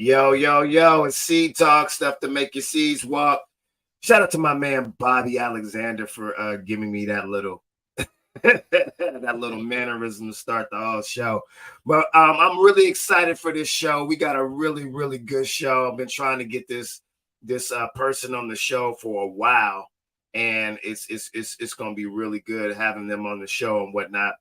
Yo, yo, yo, it's Seed Talk, stuff to make your seeds walk. Shout out to my man Bobby Alexander for giving me that little that little mannerism to start the whole show. But I'm really excited for this show. We got a really, really good show. I've been trying to get this person on the show for a while, and it's gonna be really good having them on the show and whatnot.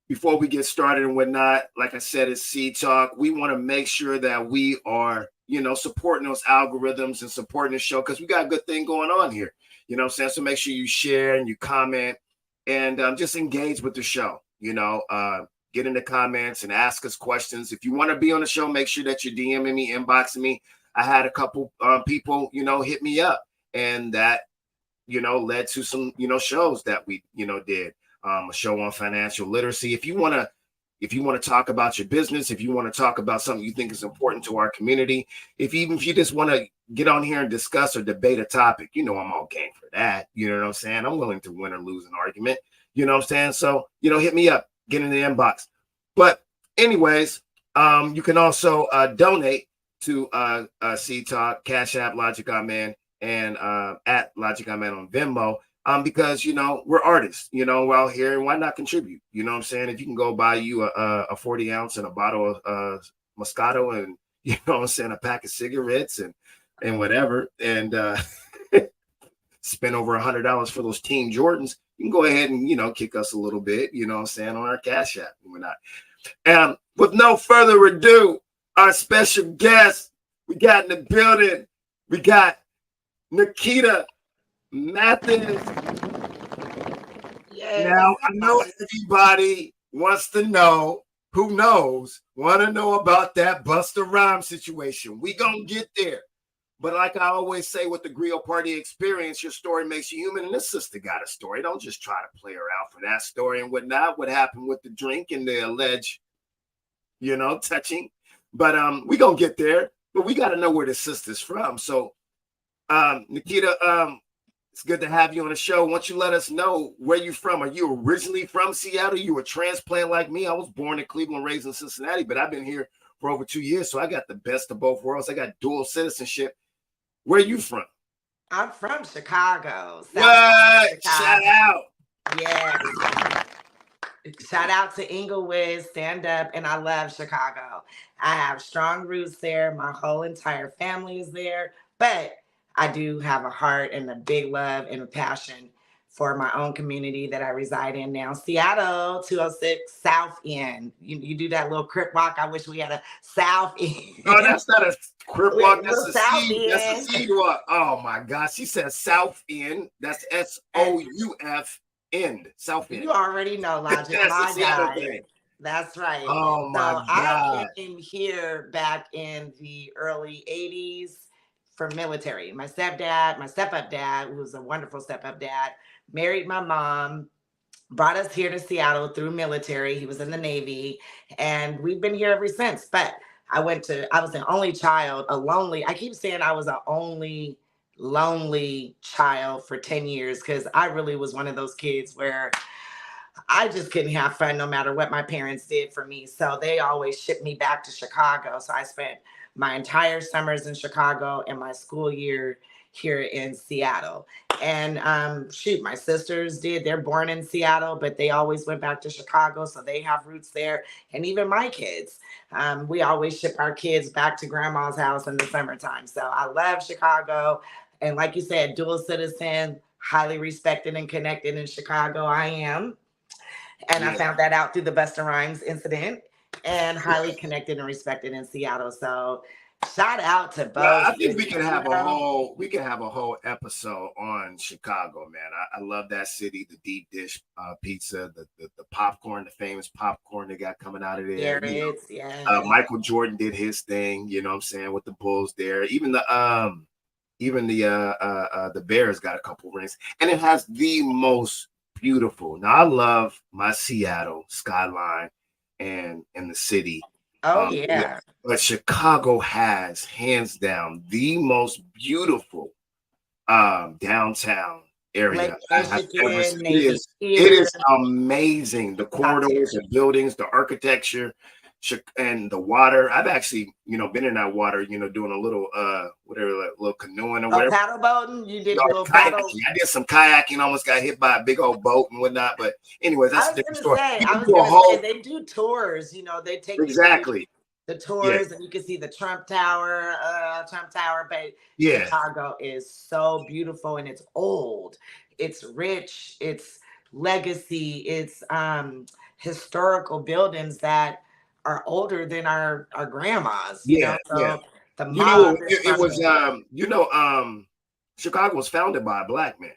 Before we get started and whatnot, like I said, it's Seed Talk. We want to make sure that we are, supporting those algorithms and supporting the show because we got a good thing going on here. You know what I'm saying? So make sure you share and you comment and just engage with the show. Get in the comments and ask us questions. If you want to be on the show, make sure that you're DMing me, inboxing me. I had a couple people, hit me up, and that, led to some, shows that we, did. A show on financial literacy. If you want to talk about your business, if you want to talk about something you think is important to our community, if you just want to get on here and discuss or debate a topic, I'm all game for that. You know what I'm saying? I'm willing to win or lose an argument. You know what I'm saying? So, hit me up, get in the inbox. But anyways, you can also donate to Seed Talk, Cash App, Logic On Man, and at Logic On Man on Venmo. Because, we're artists, we're out here, and why not contribute? You know what I'm saying? If you can go buy you a 40 ounce and a bottle of Moscato and, a pack of cigarettes and whatever, and spend over $100 for those Team Jordans, you can go ahead and, kick us a little bit, on our Cash App and whatnot. With no further ado, our special guest, we got in the building, we got Nikita Mathis. Yes. Now, I know everybody wants to know, want to know about that Busta Rhymes situation. We gonna get there. But like I always say with the Griot Party experience, your story makes you human. And this sister got a story. Don't just try to play her out for that story and whatnot. What happened with the drink and the alleged, touching. But we gonna get there. But we got to know where the sister's from. So, Nikita, it's good to have you on the show. Why don't you let us know where you're from? Are you originally from Seattle? You were a transplant like me. I was born in Cleveland, raised in Cincinnati, but I've been here for over 2 years, so I got the best of both worlds. I got dual citizenship. Where are you from? I'm from Chicago. What? Shout out. Yeah. Shout out to Inglewood, stand up, and I love Chicago. I have strong roots there. My whole entire family is there, but I do have a heart and a big love and a passion for my own community that I reside in now. Seattle, 206 South End. You do that little crip walk. I wish we had a South End. Oh, that's not a crip walk. That's a seed. That's a seed walk. Oh my gosh. She said South End. That's SOUF end. South End. You already know, Logic. That's my guy. That's right. Oh my God. I came here back in the early 80s. For military. My step-up dad, who was a wonderful step-up dad, married my mom, brought us here to Seattle through military. He was in the Navy, and we've been here ever since. But I was the only child, I keep saying I was an only lonely child for 10 years because I really was one of those kids where I just couldn't have fun no matter what my parents did for me. So they always shipped me back to Chicago. So I spent my entire summers in Chicago and my school year here in Seattle. And my sisters did. They're born in Seattle, but they always went back to Chicago. So they have roots there. And even my kids, we always ship our kids back to grandma's house in the summertime. So I love Chicago. And like you said, dual citizen, highly respected and connected in Chicago. I am. And I found that out through the Busta Rhymes incident. And highly connected and respected in Seattle. So shout out to both. Well, I think we can have a whole episode on Chicago, man. I love that city, the deep dish pizza, the popcorn, the famous popcorn they got coming out of there. Michael Jordan did his thing, you know what I'm saying, with the Bulls there. Even the Bears got a couple rings, and it has the most beautiful. Now I love my Seattle skyline and the city. But Chicago has hands down the most beautiful downtown area I've ever seen. It is amazing. The corridors, the buildings, the architecture, and the water. I've actually, been in that water, doing a little whatever, like, little canoeing or Oh, whatever. paddle boating? You did Or your little paddle? kayaking. I did some kayaking, almost got hit by a big old boat and whatnot. But anyways, that's a different story. You I can was do a gonna say whole they do tours, they take you through exactly. the Yeah, tours and you can see the Trump Tower, but yeah, Chicago is so beautiful and it's old, it's rich, it's legacy, it's historical buildings that are older than our grandmas, yeah, yeah. so the You know, mob is it from was the Chicago was founded by a black man.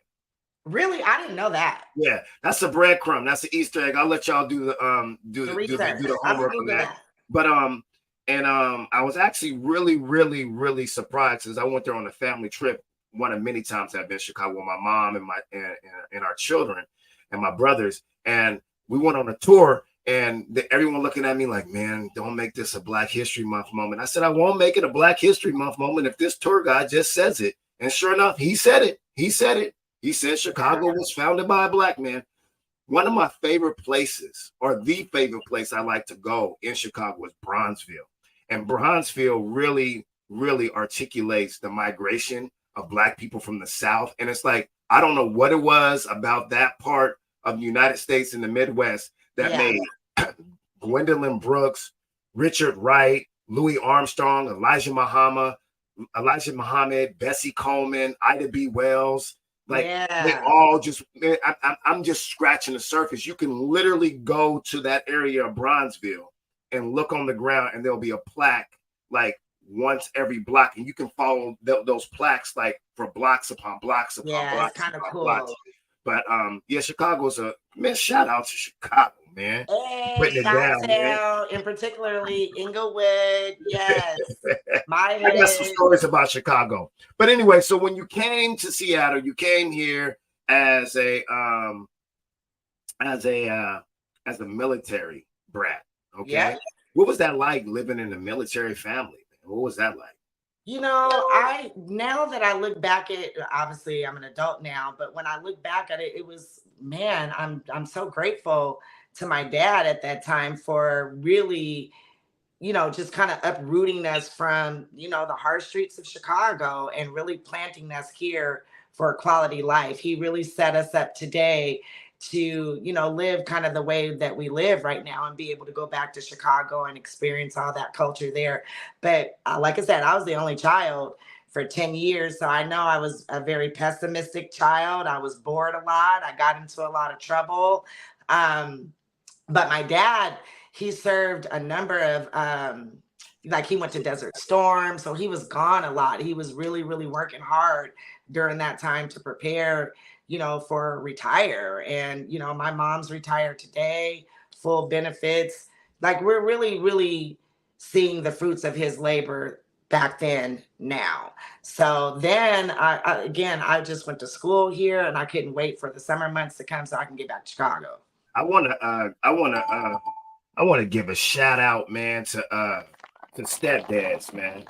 really, I didn't know that. Yeah, that's a breadcrumb. That's an Easter egg. I'll let y'all do the The research, do the I'm gonna homework on Google that. that. But I was actually really, really, really surprised because I went there on a family trip. One of many times I've been to Chicago with my mom and and our children and my brothers, and we went on a tour. And everyone looking at me like, man, don't make this a Black History Month moment. I said, I won't make it a Black History Month moment if this tour guide just says it. And sure enough, he said it. He said it. He said Chicago was founded by a black man. One of my favorite places, or the favorite place I like to go in Chicago, is Bronzeville. And Bronzeville really, really articulates the migration of black people from the South. And it's like, I don't know what it was about that part of the United States in the Midwest that Yeah. made Gwendolyn Brooks, Richard Wright, Louis Armstrong, Elijah Muhammad, Bessie Coleman, Ida B. Wells. Like they Yeah. all just, man, I'm just scratching the surface. You can literally go to that area of Bronzeville and look on the ground, and there'll be a plaque like once every block, and you can follow those plaques like for blocks upon blocks upon Yeah, it's blocks kind of upon blocks. cool. But yeah, Chicago's a man. Shout out to Chicago, man. Hey, Putting it down, man. Chi-Town, and particularly Inglewood. Yes. My I got some hood. stories about Chicago. But anyway, so when you came to Seattle, you came here as a as a uh as a military brat. Okay. Yep. What was that like living in a military family, man? What was that like? I now that I look back at obviously I'm an adult now, but when I look back at it, it was man, I'm so grateful to my dad at that time for really just kind of uprooting us from, the harsh streets of Chicago and really planting us here for a quality life. He really set us up today to, live kind of the way that we live right now and be able to go back to Chicago and experience all that culture there. But like I said, I was the only child for 10 years. So I know I was a very pessimistic child. I was bored a lot. I got into a lot of trouble. Um, but my dad, he served a number of like he went to Desert Storm, so he was gone a lot. He was really, really working hard during that time to prepare, for retire. And my mom's retired today, full benefits. Like we're really, really seeing the fruits of his labor back then now. So then again, I just went to school here and I couldn't wait for the summer months to come so I can get back to Chicago. I want to give a shout out, man, to stepdads, man,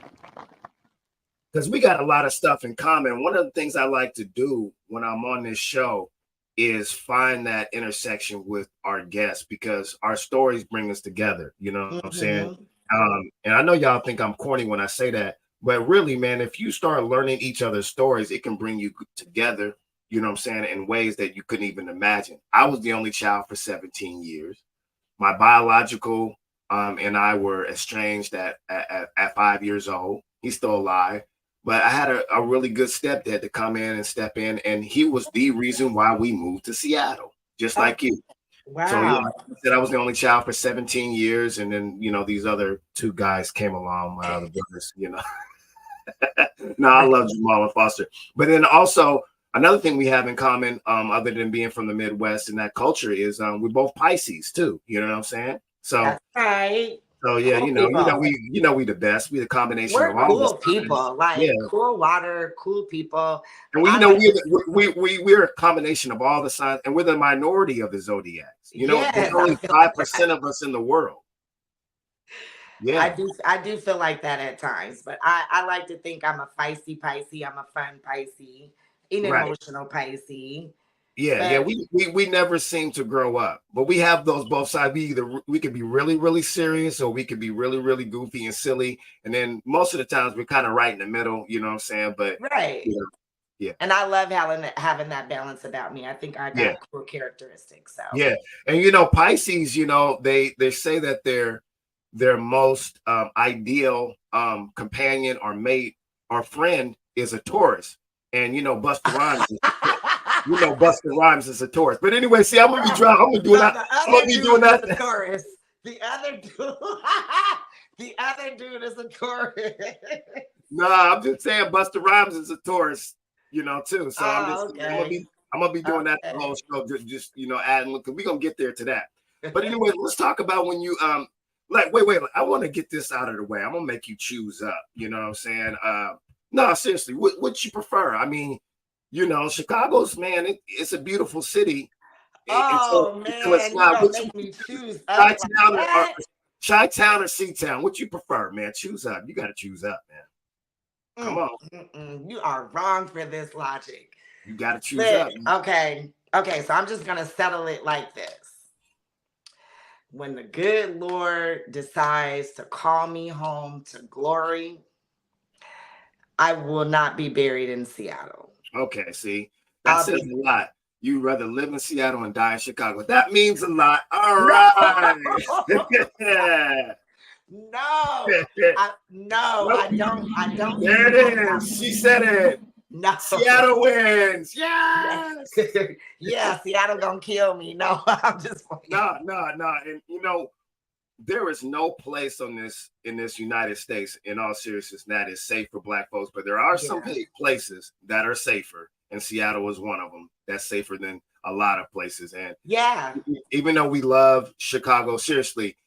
because we got a lot of stuff in common. One of the things I like to do when I'm on this show is find that intersection with our guests because our stories bring us together. You know what I'm saying? Hmm. And I know y'all think I'm corny when I say that, but really, man, if you start learning each other's stories, it can bring you together. You know what I'm saying? In ways that you couldn't even imagine. I was the only child for 17 years. My biological and I were estranged at 5 years old. He's still alive. But I had a really good stepdad to come in and step in, and he was the reason why we moved to Seattle, just Oh, like you. So yeah, wow. I said I was the only child for 17 years, and then these other two guys came along, my other brothers. No, I love Jamal and Foster. But then also another thing we have in common, other than being from the Midwest and that culture, is we're both Pisces too. You know what I'm saying? So That's right. so yeah, Cool people. we the best. We the combination of We're all the cool signs. people, Yeah. like cool water, cool people. And I like to, we're a combination of all the signs, and we're the minority of the zodiacs. There's yes, I only feel like 5% that. of us in the world. Yeah, I do feel like that at times, but I like to think I'm a feisty Pisces, I'm a fun Pisces, an right. emotional Pisces. Yeah, yeah, But we never seem to grow up, but we have those both sides. We could be really really serious, or we could be really really goofy and silly, and then most of the times we're kind of right in the middle. You know what I'm saying? But right. you know, yeah, And I love having that balance about me. I think I yeah, got cool characteristics. So yeah. And Pisces, they say that their most ideal companion or mate or friend is a Taurus, and Busta Rhymes. Busta Rhymes is a Taurus. But anyway, see, I'm gonna be so dry. I'm gonna do that. the I'm gonna other be doing dude is a that. Taurus. The other dude, the other dude is a Taurus. Nah, I'm just saying Busta Rhymes is a Taurus, too. So I'm Oh, just okay. I'm gonna be doing that the whole Okay. show, just adding, because we're gonna get there to that. But anyway, let's talk about when you wait, I want to get this out of the way. I'm gonna make you choose up, you know what I'm saying? No, seriously, what you prefer? I mean, Chicago's, man, it's a beautiful city Oh until it's man, you not. gonna What you make me choose up like Chi-town or that? Chi-town or C-town? What you prefer, man? Choose up. You got to choose up, man. Come on, You are wrong for this logic. you got to choose But up. okay, so I'm just gonna settle it like this. When the good Lord decides to call me home to glory, I will not be buried in Seattle. Okay, see, that I'll says be a lot. You rather live in Seattle and die in Chicago. That means a lot. All no, right. no, no, Nope. I don't There support it that. is. She said it. No. Seattle wins. Yeah. Yes. Yeah, Seattle gonna kill me. No, I'm just playing. No, no, no. And there is no place in this United States, in all seriousness, that is safe for Black folks. But there are some Yeah. places that are safer, and Seattle is one of them. That's safer than a lot of places. And Yeah. even though we love Chicago, seriously,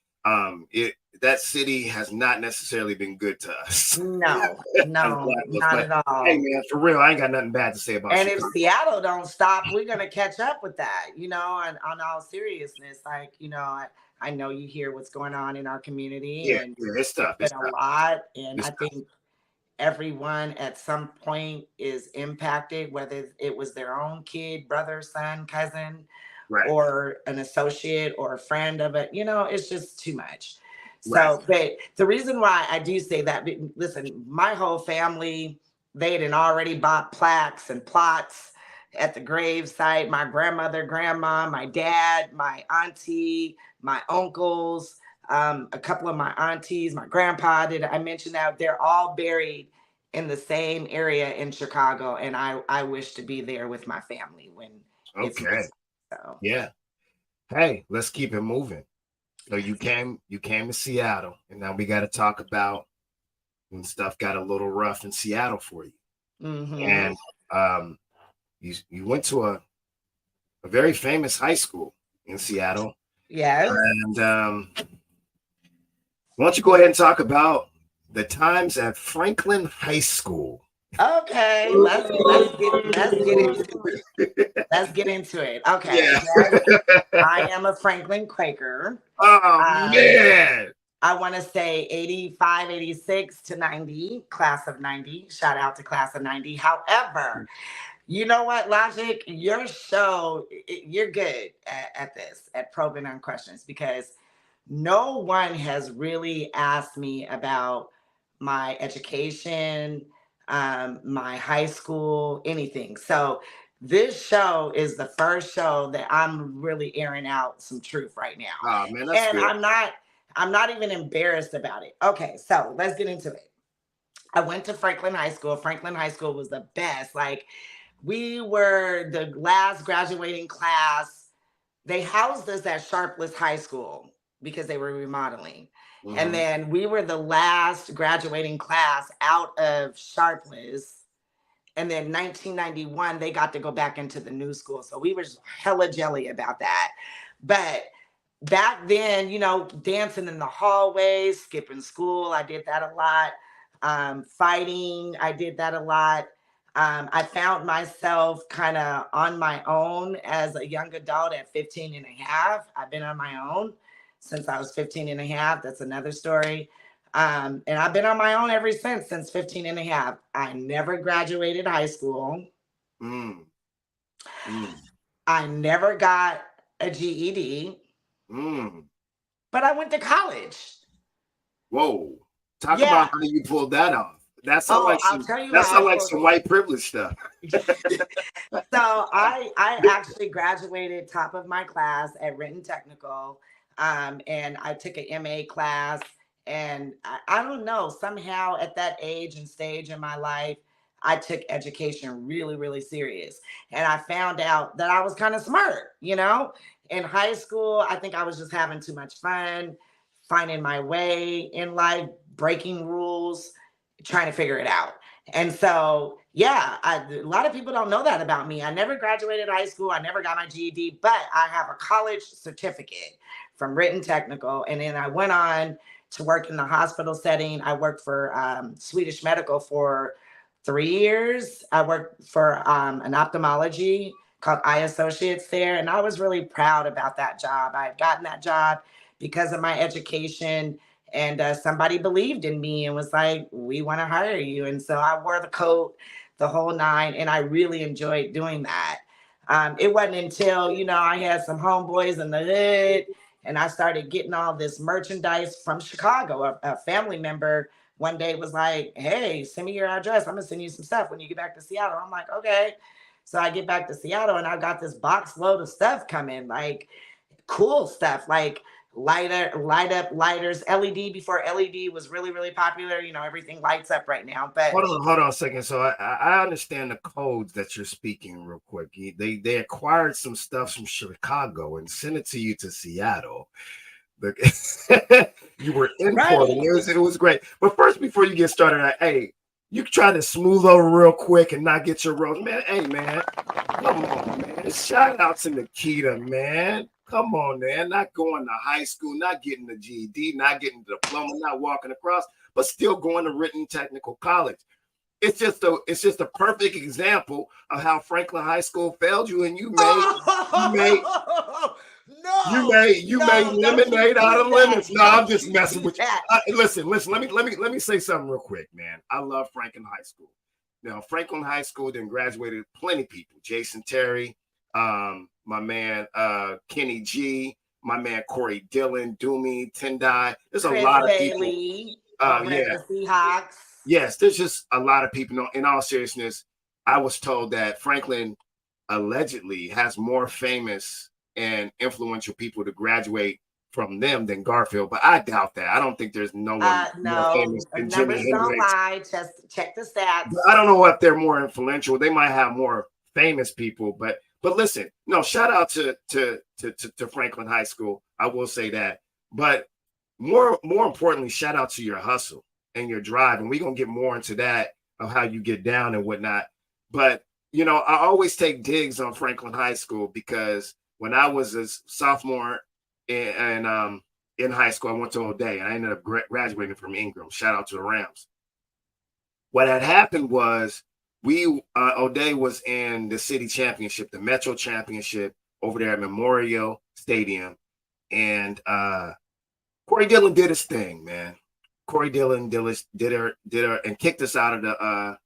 it that city has not necessarily been good to us No, as no, Black folks. not But at hey, all. man, for real, I ain't got nothing bad to say about And if Chicago. Seattle don't stop, we're gonna catch up with that, and on all seriousness, like, I know you hear what's going on in our community, Yeah, and yeah, it's it's tough. It's been a tough. lot. And I It's tough. think everyone at some point is impacted, whether it was their own kid, brother, son, cousin, Right, or an associate or a friend of it. It's just too much. right, So, but the reason why I do say that, listen, my whole family, they had already bought plaques and plots at the grave site. My grandmother, grandma, my dad, my auntie, my uncles, a couple of my aunties, my grandpa, did I mention that? They're all buried in the same area in Chicago. And I wish to be there with my family when it's my okay, time. So. yeah. Hey, let's keep it moving. So you came to Seattle, and now we got to talk about when stuff got a little rough in Seattle for you. Mm-hmm. And um, you went to a very famous high school in Seattle. Yes. And why don't you go ahead and talk about the times at Franklin High School? Okay. Let's get into it. Let's get into it. Okay. Yeah. Yes, I am a Franklin Quaker. Oh Um, man. I want to say 85, 86 to 90, class of 90. Shout out to class of 90. However, you know what, Logic? Your show, you're good at this, at probing on questions, because no one has really asked me about my education, my high school, anything. So this show is the first show that I'm really airing out some truth right now. Oh man, that's And good. I'm not even embarrassed about it. Okay, so let's get into it. I went to Franklin High School. Franklin High School was the best. Like, we were the last graduating class. They housed us at Sharpless High School because they were remodeling. And Mm-hmm. then we were the last graduating class out of Sharpless. And then 1991, they got to go back into the new school. So we were hella jelly about that. But back then, dancing in the hallways, skipping school, I did that a lot. Fighting, I did that a lot. I found myself kind of on my own as a young adult at 15 and a half. I've been on my own since I was 15 and a half. That's another story. And I've been on my own ever since 15 and a half. I never graduated high school. Mm, mm. I never got a GED, Mm. but I went to college. Whoa. Talk about Yeah. how you pulled that off. Oh, I'll tell you That how I sounds like pulled some white privilege stuff. So I actually graduated top of my class at Renton Technical, and I took an MA class. And I don't know, somehow at that age and stage in my life, I took education really, really serious. And I found out that I was kind of smart, you know? In high school, I think I was just having too much fun, finding my way in life, breaking rules, trying to figure it out. And so, yeah, a lot of people don't know that about me. I never graduated high school. I never got my GED, but I have a college certificate from Written Technical. And then I went on to work in the hospital setting. I worked for Swedish Medical for 3 years. I worked for an ophthalmology called Eye Associates there. And I was really proud about that job. I had gotten that job because of my education, and somebody believed in me and was like, we want to hire you. And so I wore the coat, the whole nine, and I really enjoyed doing that. It wasn't until, I had some homeboys in the hood and I started getting all this merchandise from Chicago. A family member one day was like, hey, send me your address. I'm going to send you some stuff when you get back to Seattle. I'm like, okay. So I get back to Seattle and I got this box load of stuff coming, like cool stuff, like light up lighters, LED before LED was really, really popular. Everything lights up right now. But Hold on a second. So I understand the codes that you're speaking real quick. They acquired some stuff from Chicago and sent it to you to Seattle. You were right. importing. It was great. But first, before you get started, hey, you try to smooth over real quick and not get your rose, man. Hey, man, come on, man. Shout out to Nikita, man. Come on, man. Not going to high school, not getting the GED, not getting the diploma, not walking across, but still going to Written Technical College. It's just a perfect example of how Franklin High School failed you, and you made No, you made no, don't you lemonade out do of that. lemons. No, I'm Don't just you messing do with you. that. Listen. Let me say something real quick, man. I love Franklin High School. Now, Franklin High School then graduated plenty of people. Jason Terry, my man Kenny G, my man Corey Dillon, Doomy, Tendai. There's a Chris lot of people. Bailey over at Yeah, the Seahawks. yes. There's just a lot of people. No, in all seriousness, I was told that Franklin allegedly has more famous and influential people to graduate from them than Garfield, but I doubt that. I don't think there's no one more No, famous than Jimi numbers don't Hendrix. lie. Just check the But stats. I don't know if they're more influential. They might have more famous people, but listen, no, shout out to Franklin High School. I will say that. But more importantly, shout out to your hustle and your drive. And we're gonna get more into that of how you get down and whatnot. But I always take digs on Franklin High School because when I was a sophomore in high school, I went to O'Day and I ended up graduating from Ingram. Shout out to the Rams. What had happened was O'Day was in the city championship, the Metro championship over there at Memorial Stadium, and Corey Dillon did his thing, man. Corey Dillon did her and kicked us out of the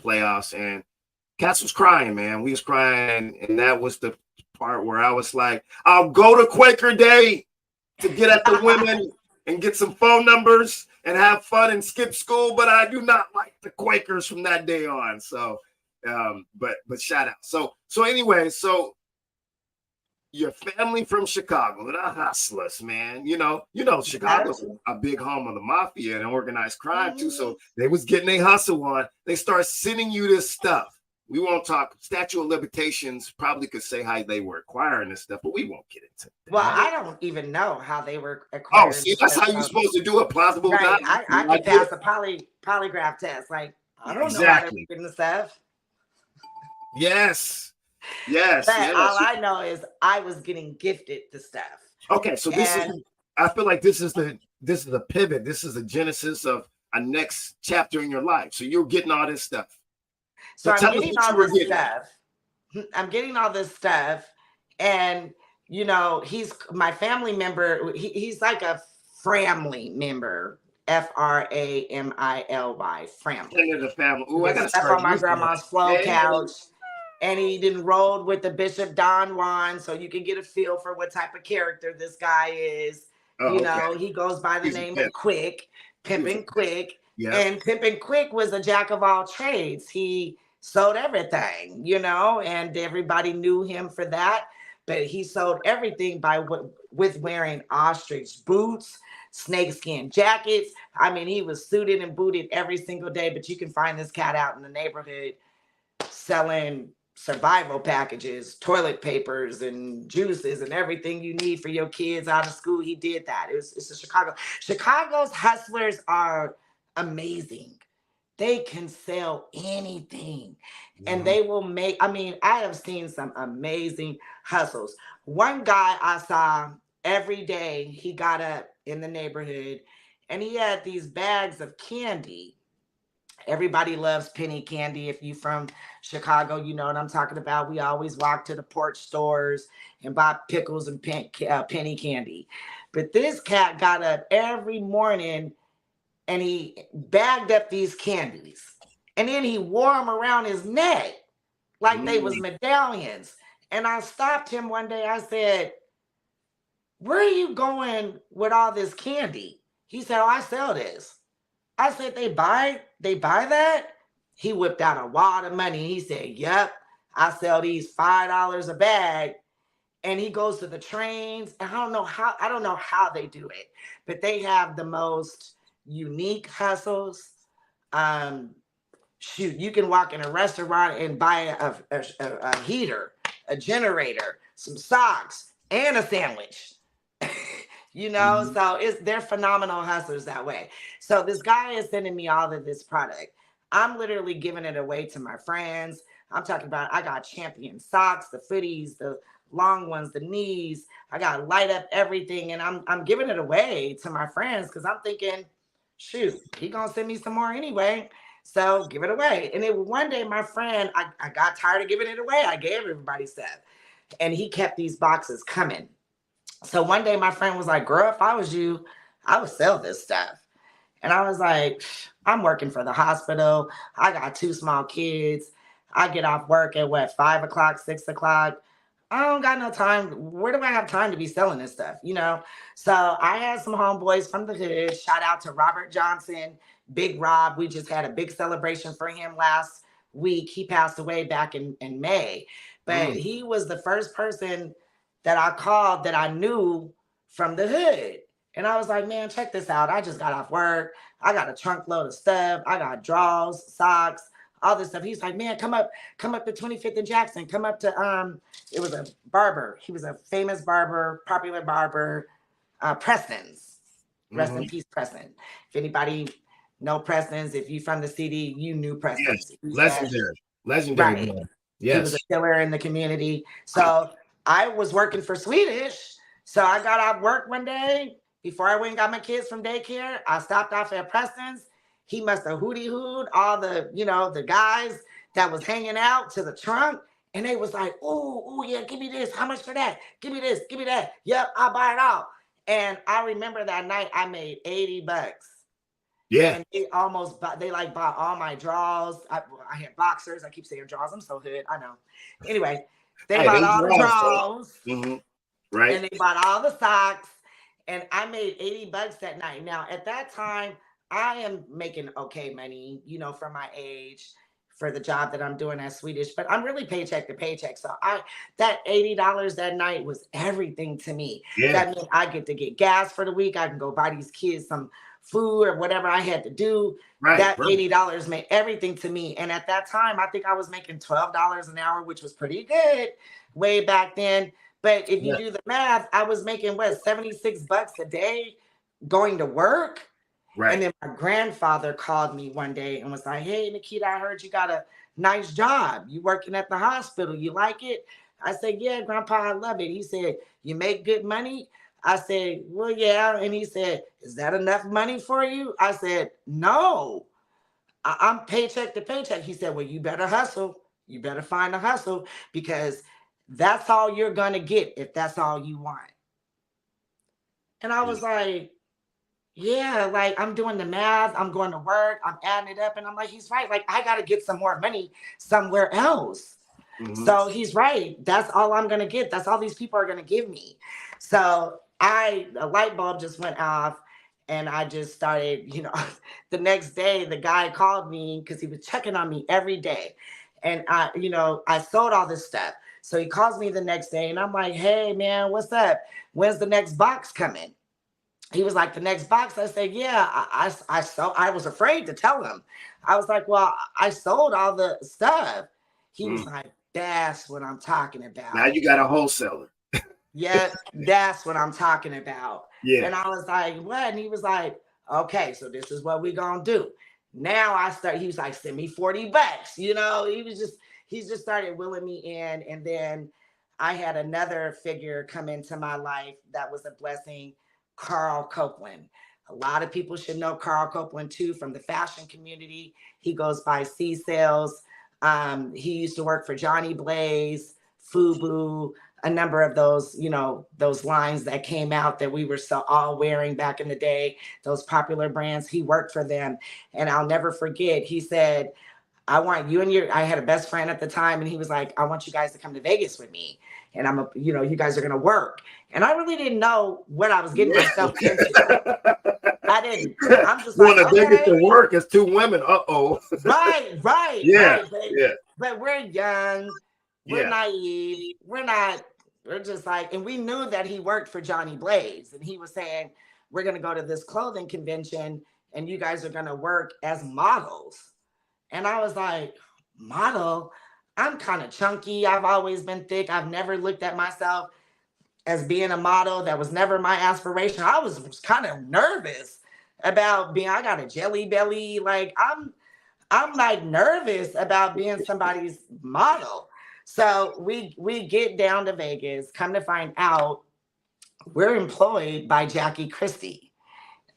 playoffs, and Cats was crying, man. We was crying, and that was the part where I was like, I'll go to Quaker Day to get at the women and get some phone numbers and have fun and skip school, but I do not like the Quakers from that day on. So, but shout out. So anyway, so your family from Chicago, the hustlers, man. Chicago's a big home of the mafia and organized crime too. So they was getting a hustle on. They start sending you this stuff. We won't talk statute of limitations. Probably could say how they were acquiring this stuff, but we won't get into that. Well, I don't even know how they were acquiring. Oh, see, that's how you're supposed to do it. Plausible, right? not. I could pass a polygraph test. Like I don't know how they're getting the stuff. Yes. But all I know is I was getting gifted the stuff. Okay, so I feel like this is the pivot. This is the genesis of a next chapter in your life. So you're getting all this stuff. So I'm getting all this stuff. I'm getting all this stuff. And, he's my family member. He's like a family member. Family. The family. Ooh, I got stuff on my grandma's flow couch. and he didn't roll with the Bishop Don Juan, so you can get a feel for what type of character this guy is. Oh, okay. He goes by the He's a name pimp. of Quick, He was a Pimpin' Quick. Yep. And Pimpin' Quick was a jack of all trades. He sold everything, and everybody knew him for that. But he sold everything with wearing ostrich boots, snakeskin jackets. I mean, he was suited and booted every single day. But you can find this cat out in the neighborhood selling survival packages, toilet papers, and juices, and everything you need for your kids out of school. He did that. It's a Chicago. Chicago's hustlers are amazing. They can sell anything, and they will make. I mean, I have seen some amazing hustles. One guy I saw every day, he got up in the neighborhood and he had these bags of candy. Everybody loves penny candy. If you from Chicago, you know what I'm talking about. We always walk to the porch stores and buy pickles and penny candy. But this cat got up every morning and he bagged up these candies. And then he wore them around his neck like they was medallions. And I stopped him one day. I said, "Where are you going with all this candy?" He said, "Oh, I sell this." I said, they buy that? He whipped out a wad of money. He said, "Yep, I sell these $5 a bag." And he goes to the trains. And I don't know how they do it, but they have the most unique hustles. Um, Shoot, you can walk in a restaurant and buy a heater, a generator, some socks, and a sandwich. So they're phenomenal hustlers that way. So this guy is sending me all of this product. I'm literally giving it away to my friends. I'm talking about I got champion socks, the footies, the long ones, the knees. I got light up everything, and I'm giving it away to my friends because I'm thinking, shoot, he gonna send me some more anyway. So give it away. And then one day my friend, I got tired of giving it away. I gave everybody stuff. And he kept these boxes coming. So one day my friend was like, "Girl, if I was you, I would sell this stuff." And I was like, "I'm working for the hospital. I got two small kids. I get off work at what, 5 o'clock, 6 o'clock. I don't got no time. Where do I have time to be selling this stuff? So I had some homeboys from the hood. Shout out to Robert Johnson, Big Rob. We just had a big celebration for him last week. He passed away back in May. But he was the first person that I called that I knew from the hood. And I was like, "Man, check this out. I just got off work. I got a trunk load of stuff. I got drawers, socks, all this stuff." He's like, "Man, come up to 25th and Jackson. Come up to it was a barber. He was a famous barber, popular barber, Preston's. Rest in peace, Preston. If anybody know Preston's, if you from the city, you knew Preston's. Yes, legendary. Right. Man. He was a killer in the community. So I was working for Swedish. So I got off work one day before I went and got my kids from daycare. I stopped off at Preston's. He must have hootie-hooed all the guys that was hanging out to the trunk. And they was like, "Oh, yeah, give me this. How much for that? Give me this. Give me that. Yep, I'll buy it all." And I remember that night I made $80. Yeah. And they like bought all my drawers. I had boxers. I keep saying drawers. I'm so hood. I know. Anyway, they bought all the drawers. Right. And they bought all the socks. And I made $80 that night. Now, at that time, I am making okay money, for my age, for the job that I'm doing as Swedish, but I'm really paycheck to paycheck. So that $80 that night was everything to me. Yeah. That means I get to get gas for the week. I can go buy these kids some food or whatever I had to do. Right. That $80 made everything to me. And at that time, I think I was making $12 an hour, which was pretty good way back then. But if you do the math, I was making $76 a day going to work. Right. And then my grandfather called me one day and was like, "Hey, Nikita, I heard you got a nice job. You working at the hospital. You like it?" I said, "Yeah, Grandpa, I love it." He said, "You make good money?" I said, "Well, yeah." And he said, "Is that enough money for you?" I said, "No, I'm paycheck to paycheck." He said, "Well, you better hustle. You better find a hustle because that's all you're going to get if that's all you want." And I was like, "Yeah, like I'm doing the math, I'm going to work, I'm adding it up." And I'm like, he's right. Like I got to get some more money somewhere else. Mm-hmm. So he's right. That's all I'm gonna get. That's all these people are gonna give me. So a light bulb just went off, and I just started, the next day the guy called me because he was checking on me every day. And I sold all this stuff. So he calls me the next day and I'm like, hey man, what's up? When's the next box coming? He was like, the next box. I said, yeah, I sold. I was afraid to tell him. I was like, well, I sold all the stuff. He was Mm. like, that's what I'm talking Now about. you got a wholesaler. Yeah, that's what I'm talking about. Yeah. And I was like, what? And he was like, okay, so this is what we gonna do. Now he was like, send me 40 bucks. He just started willing me in. And then I had another figure come into my life that was a blessing, Carl Copeland. A lot of people should know Carl Copeland too from the fashion community. He goes by C Sales. He used to work for Johnny Blaze, Fubu, a number of those, those lines that came out that we were so all wearing back in the day, those popular brands. He worked for them. And I'll never forget, he said, I had a best friend at the time, and he was like, I want you guys to come to Vegas with me. And you guys are going to work. And I really didn't know what I was getting myself into. I didn't. I'm just Going like, to Vegas okay. to work as two women. Uh-oh. Right, right, Yeah. right. Yeah. But we're young, we're Yeah. naive, we're just like, and we knew that he worked for Johnny Blaze, and he was saying, we're gonna go to this clothing convention and you guys are gonna work as models. And I was like, model? I'm kind of chunky. I've always been thick. I've never looked at myself as being a model. That was never my aspiration. I was kind of nervous about I got a jelly belly. Like I'm like nervous about being somebody's model. So we get down to Vegas, come to find out we're employed by Jackie Christie.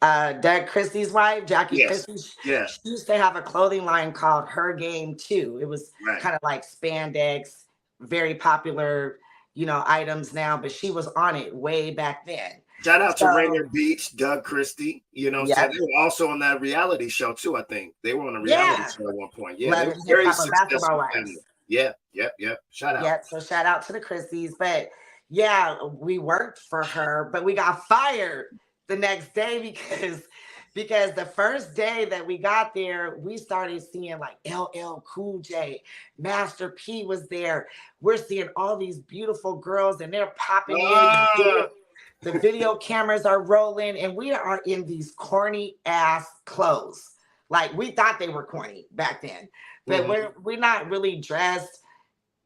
Doug Christie's wife, Jackie Yes. Christie, Yeah. she used to have a clothing line called Her Game too. It was Right. kind of like spandex, very popular, items now, but she was on it way back then. Shout out to So Rainier Beach, Doug Christie. You know what I'm saying? yep, They were also on that reality show too, I think. They were on a reality yeah, show at one point. Yeah, they Love were and Hip very Hop or Basketball successful family. Wives. Yeah, yep, yep. Shout out. Yep. So shout out to the Christies. But yeah, we worked for her, but we got fired the next day because the first day that we got there, we started seeing like LL Cool J, Master P was there. We're seeing all these beautiful girls and they're popping in. Ah, The video cameras are rolling, and we are in these corny ass clothes. Like we thought they were corny back then, but mhm. we're not really dressed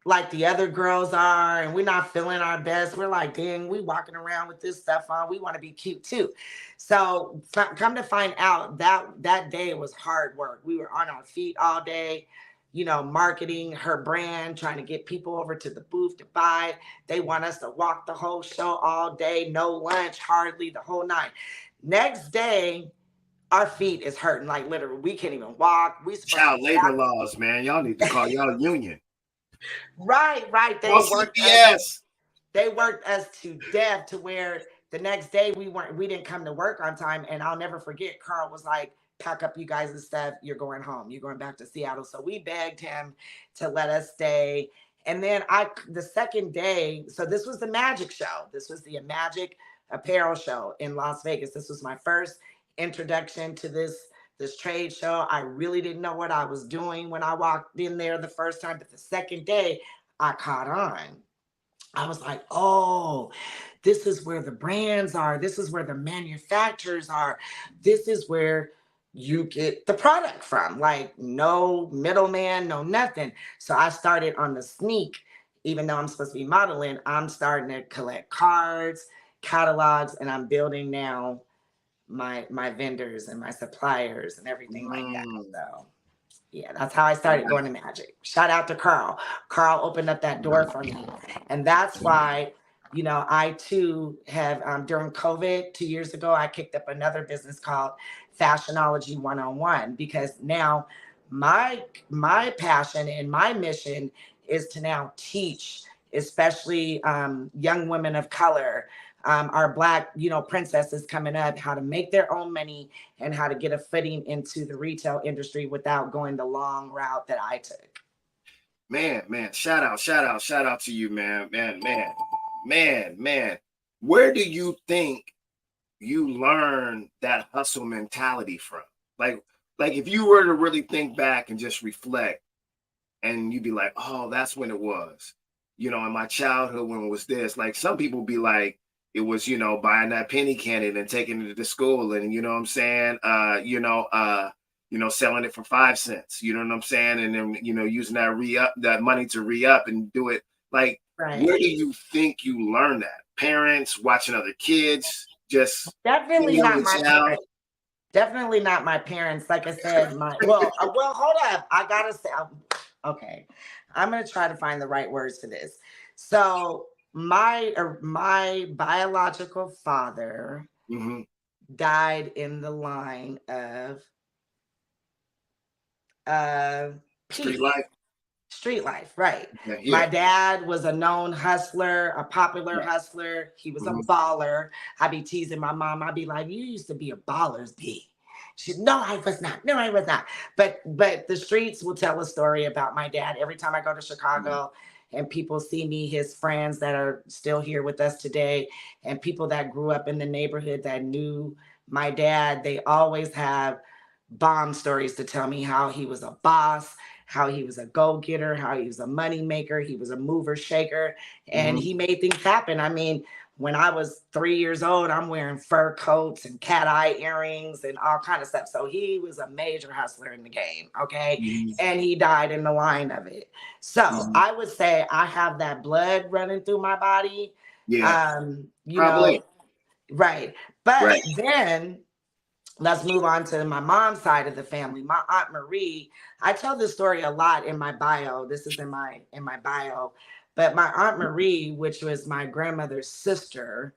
like the other girls are, and we're not feeling our best. We're like, dang, we walking around with this stuff on. We want to be cute too. So come to find out that day was hard work. We were on our feet all day, marketing her brand, trying to get people over to the booth to buy. They want us to walk the whole show all day, no lunch, hardly the whole night. Next day, our feet is hurting, like literally, we can't even walk. We supposed to Child be labor laws, man. Y'all need to call y'all union. right. Call CPS. They worked us to death to where the next day we didn't come to work on time. And I'll never forget, Carl was like, pack up you guys' stuff, you're going home, you're going back to Seattle. So we begged him to let us stay. And then the second day, so this was the magic show, this was the magic apparel show in Las Vegas. This was my first introduction to this trade show. I really didn't know what I was doing when I walked in there the first time, but the second day I caught on. I was like, oh, this is where the brands are. This is where the manufacturers are. This is where you get the product from. Like, no middleman, no nothing. So I started on the sneak. Even though I'm supposed to be modeling, I'm starting to collect cards, catalogs, and I'm building now my vendors and my suppliers and everything like that. Mm. So yeah, that's how I started going to magic. Shout out to Carl. Carl opened up that door for me. And that's why, I too have, during COVID 2 years ago, I kicked up another business called Fashionology 101, because now my passion and my mission is to now teach, especially young women of color, our Black, princesses coming up, how to make their own money and how to get a footing into the retail industry without going the long route that I took. Man. Shout out to you, man. Where do you think you learn that hustle mentality from? Like, like if you were to really think back and just reflect, and you'd be like, oh, that's when it was. You know, in my childhood, when it was this. Like some people be like, it was, buying that penny candy and taking it to school, and you know what I'm saying, selling it for 5 cents. You know what I'm saying, and then using that money to re up and do it. Like, Right. where do you think you learn that? Parents watching other kids, just being Definitely a not young my child. parents. Definitely not my parents. Like I said, well, hold up. I gotta say, okay. I'm gonna try to find the right words for this. So my biological father Hmm. died in the line of uh Street peace. life. Street life, right. Yeah, My yeah. dad was a known hustler, a popular Right. hustler. He was a Hmm. baller. I be teasing my mom. I be like, "You used to be a baller's B." She, no, I was not. No, I was not. But the streets will tell a story about my dad every time I go to Chicago, and people see me, his friends that are still here with us today, and people that grew up in the neighborhood that knew my dad. They always have bomb stories to tell me how he was a boss, how he was a go-getter, how he was a money maker, he was a mover shaker, and Hmm. he made things happen. I mean, when I was 3 years old, I'm wearing fur coats and cat eye earrings and all kind of stuff. So he was a major hustler in the game, okay? Hmm. And he died in the line of it. So Hmm. I would say I have that blood running through my body. Yeah, You know, probably. right. But Right. then let's move on to my mom's side of the family. My aunt Marie, I tell this story a lot in my bio. This is in my bio. But my aunt Marie, which was my grandmother's sister,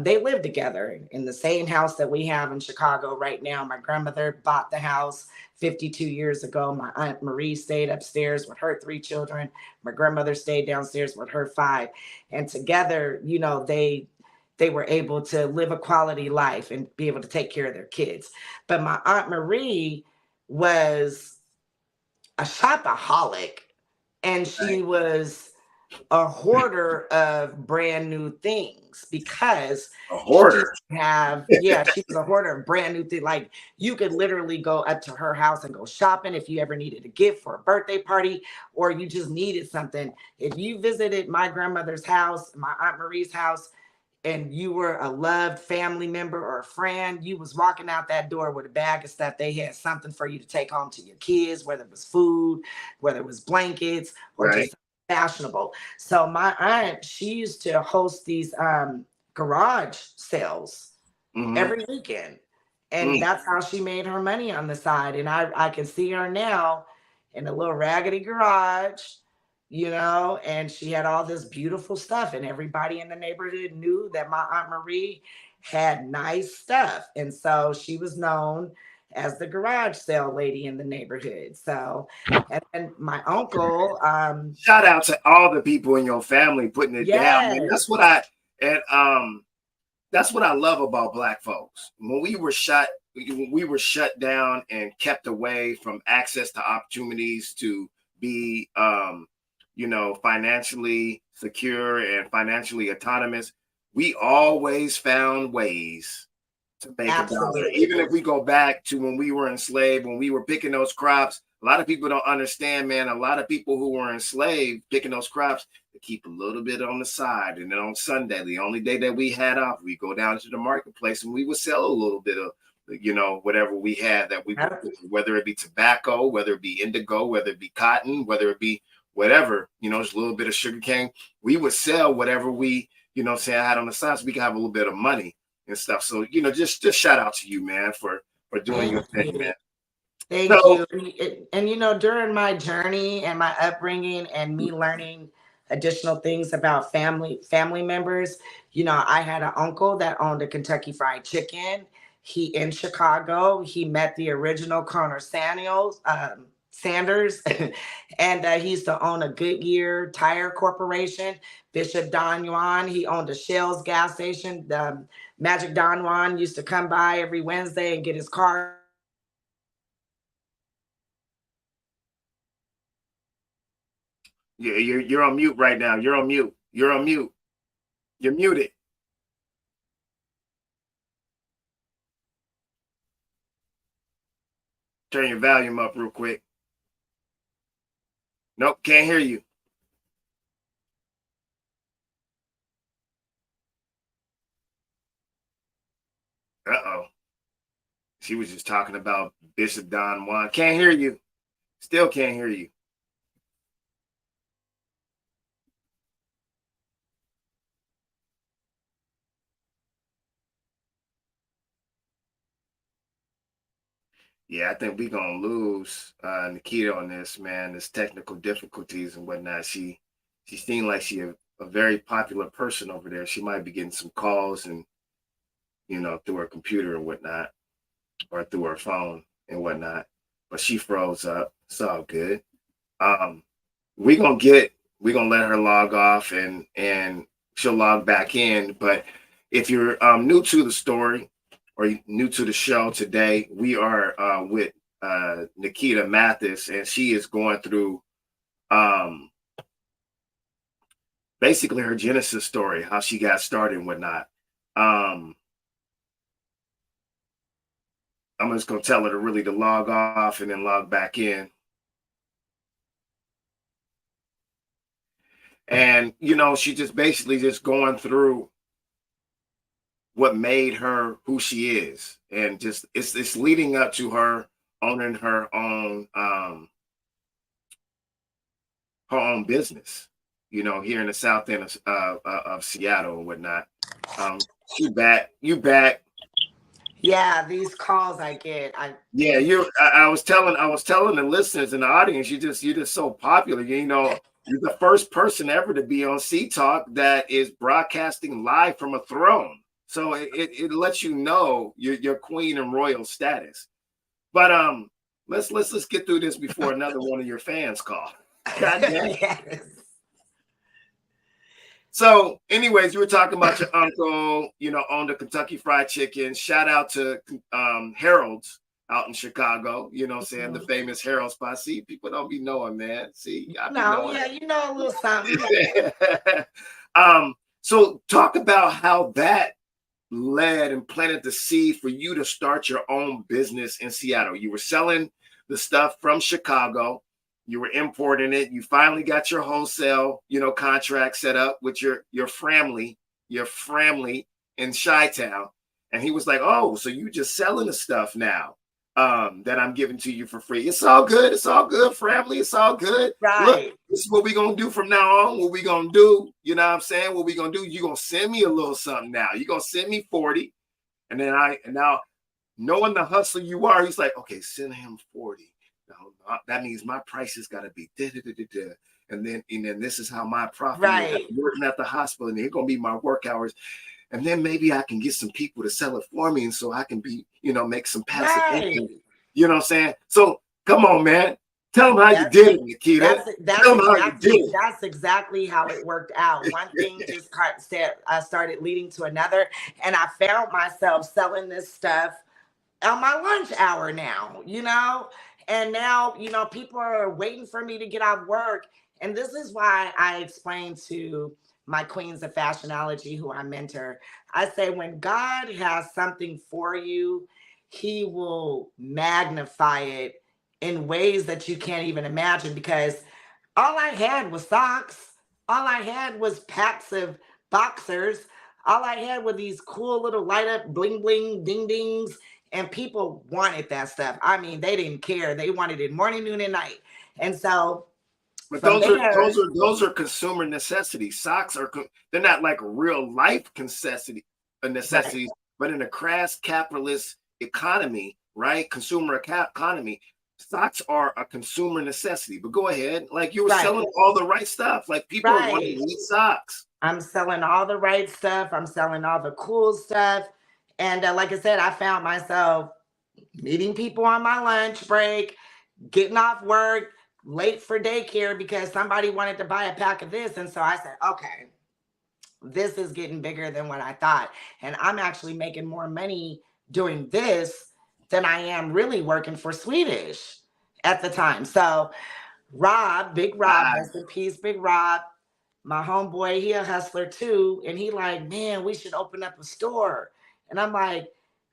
they lived together in the same house that we have in Chicago right now. My grandmother bought the house 52 years ago. My aunt Marie stayed upstairs with her 3 children. My grandmother stayed downstairs with her 5. And together, they were able to live a quality life and be able to take care of their kids. But my aunt Marie was a shopaholic, and Right. she was a hoarder of brand new things because A she hoarder. have yeah, she was a hoarder of brand new things. Like you could literally go up to her house and go shopping if you ever needed a gift for a birthday party or you just needed something. If you visited my grandmother's house, my aunt Marie's house, and you were a loved family member or a friend, you was walking out that door with a bag of stuff. They had something for you to take home to your kids, whether it was food, whether it was blankets, or Right. just fashionable. So my aunt, she used to host these garage sales Hmm. every weekend. And that's how she made her money on the side. And I can see her now in a little raggedy garage, and she had all this beautiful stuff. And everybody in the neighborhood knew that my Aunt Marie had nice stuff. And so she was known as the garage sale lady in the neighborhood. So, and then my uncle, Shout out to all the people in your family putting it down, man. yes, And that's what I love about black folks. When we were shut down and kept away from access to opportunities to be financially secure and financially autonomous, we always found ways to make a dollar. Even absolutely. if we go back to when we were enslaved, when we were picking those crops, a lot of people don't understand, man. A lot of people who were enslaved picking those crops, they keep a little bit on the side. And then on Sunday, the only day that we had off, we go down to the marketplace and we would sell a little bit of, whatever we had that we would, Yep. whether it be tobacco, whether it be indigo, whether it be cotton, whether it be whatever, just a little bit of sugar cane. We would sell whatever we, say I had on the side so we could have a little bit of money and stuff. So just shout out to you, man, for doing your Thank thing, man. you. Thank So you. And during my journey and my upbringing and me learning additional things about family members, I had an uncle that owned a Kentucky Fried Chicken. He in Chicago. He met the original Colonel Sanders, and he used to own a Goodyear Tire Corporation. Bishop Don Juan, he owned a Shell's gas station. The Magic Don Juan used to come by every Wednesday and get his car You're on mute right now. You're on mute. You're on mute. You're muted. Turn your volume up real quick. Nope, can't hear you. Uh-oh. She was just talking about Bishop Don Juan. Can't hear you. Still can't hear you. Yeah, I think we're gonna lose Nikita on this, man. There's technical difficulties and whatnot. She seemed like she a very popular person over there. She might be getting some calls and through her computer and whatnot, or through her phone and whatnot. But she froze up. It's all good. Um, we gonna get we gonna let her log off and she'll log back in. But if you're new to the story or new to the show today, we are with Nikita Mathis, and she is going through um, basically her genesis story, how she got started and whatnot. I'm just gonna tell her to really to log off and then log back in. And she just basically just going through what made her who she is, and just it's leading up to her owning her own business, here in the south end of Seattle and whatnot. You back. Yeah, these calls I get, Yeah, I was telling the listeners in the audience, you're just so popular. You're the first person ever to be on C Talk that is broadcasting live from a throne. So it lets you know your queen and royal status. But let's get through this before another one of your fans call. God damn. yes. So, anyways, you were talking about your uncle, owned a Kentucky Fried Chicken. Shout out to Harold's out in Chicago, saying the famous Harold spot. See, people don't be knowing, man. See, I be No, knowing. yeah, you know a little something. So talk about how that led and planted the seed for you to start your own business in Seattle. You were selling the stuff from Chicago. You were importing it. You finally got your wholesale, contract set up with your family in Chi-Town. And he was like, "Oh, so you just selling the stuff now that I'm giving to you for free. It's all good. It's all good, family. It's all good. Look, Right. this is what we're going to do from now on. What we're going to do, you know what I'm saying? What we're going to do, you're going to send me a little something now. You're going to send me 40. And now knowing the hustler you are, he's like, okay, send him 40. Now, that means my price has got to be da-da-da-da-da. And then this is how my profit Right. is. Working at the hospital, and it's going to be my work hours. And then maybe I can get some people to sell it for me, and so I can be, make some passive income. You know what I'm saying? So come on, man. Tell them how you did it, Nikita. Tell them how you did it. That's exactly how it worked out. One thing just started leading to another, and I found myself selling this stuff on my lunch hour now, and now, people are waiting for me to get off work. And this is why I explain to my queens of fashionology who I mentor. I say, when God has something for you, he will magnify it in ways that you can't even imagine, because all I had was socks. All I had was packs of boxers. All I had were these cool little light up bling bling ding dings. And people wanted that stuff. I mean, they didn't care. They wanted it morning, noon, and night. And so but from there, those are consumer necessities. Socks they're not like real life necessities, right, but in a crass capitalist economy, right? Consumer economy, socks are a consumer necessity. But go ahead, like you were right, selling all the right stuff. Like people are wanting right. to eat socks. I'm selling all the right stuff. I'm selling all the cool stuff. And like I said, I found myself meeting people on my lunch break, getting off work, late for daycare because somebody wanted to buy a pack of this. And so I said, okay, this is getting bigger than what I thought. And I'm actually making more money doing this than I am really working for Swedish at the time. So Rob, Big Rob, Ah, rest in peace, Big Rob. My homeboy, he a hustler too. And he like, man, we should open up a store. And I'm like,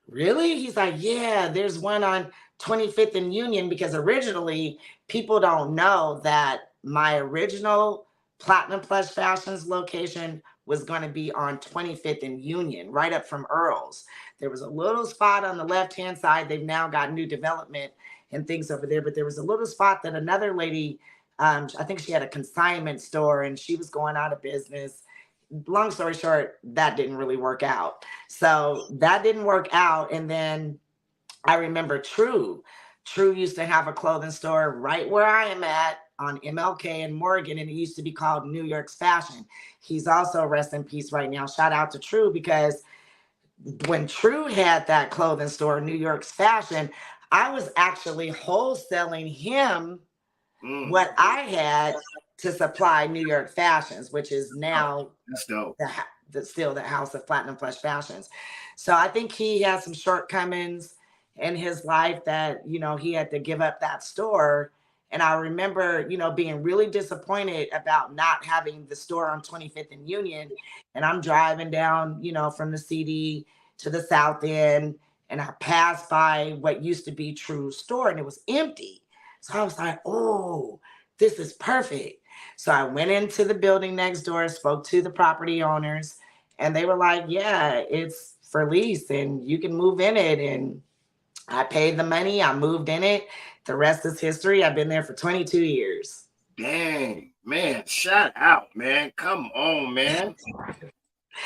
really? He's like, yeah, there's one on 25th and Union, because originally people don't know that my original Platinum Plus Fashions location was going to be on 25th and Union, right up from Earl's. There was a little spot on the left hand side. They've now got new development and things over there, but there was a little spot that another lady, I think she had a consignment store and she was going out of business. Long story short, that didn't really work out. So that didn't work out. And then I remember True. True used to have a clothing store right where I am at on MLK and Morgan, and it used to be called New York's Fashion. He's also rest in peace right now. Shout out to True, because when True had that clothing store, New York's Fashion, I was actually wholesaling him mm, what I had to supply New York Fashions, which is oh, now that's dope. still the House of Platinum Plus Fashions. So I think he has some shortcomings in his life that, he had to give up that store. And I remember, being really disappointed about not having the store on 25th and Union. And I'm driving down, from the CD to the South End, and I passed by what used to be True's store and it was empty. So I was like, oh, this is perfect. So I went into the building next door, spoke to the property owners, and they were like, yeah, it's for lease and you can move in it. And I paid the money, I moved in it. The rest is history. I've been there for 22 years. Dang, man, shout out, man. Come on, man.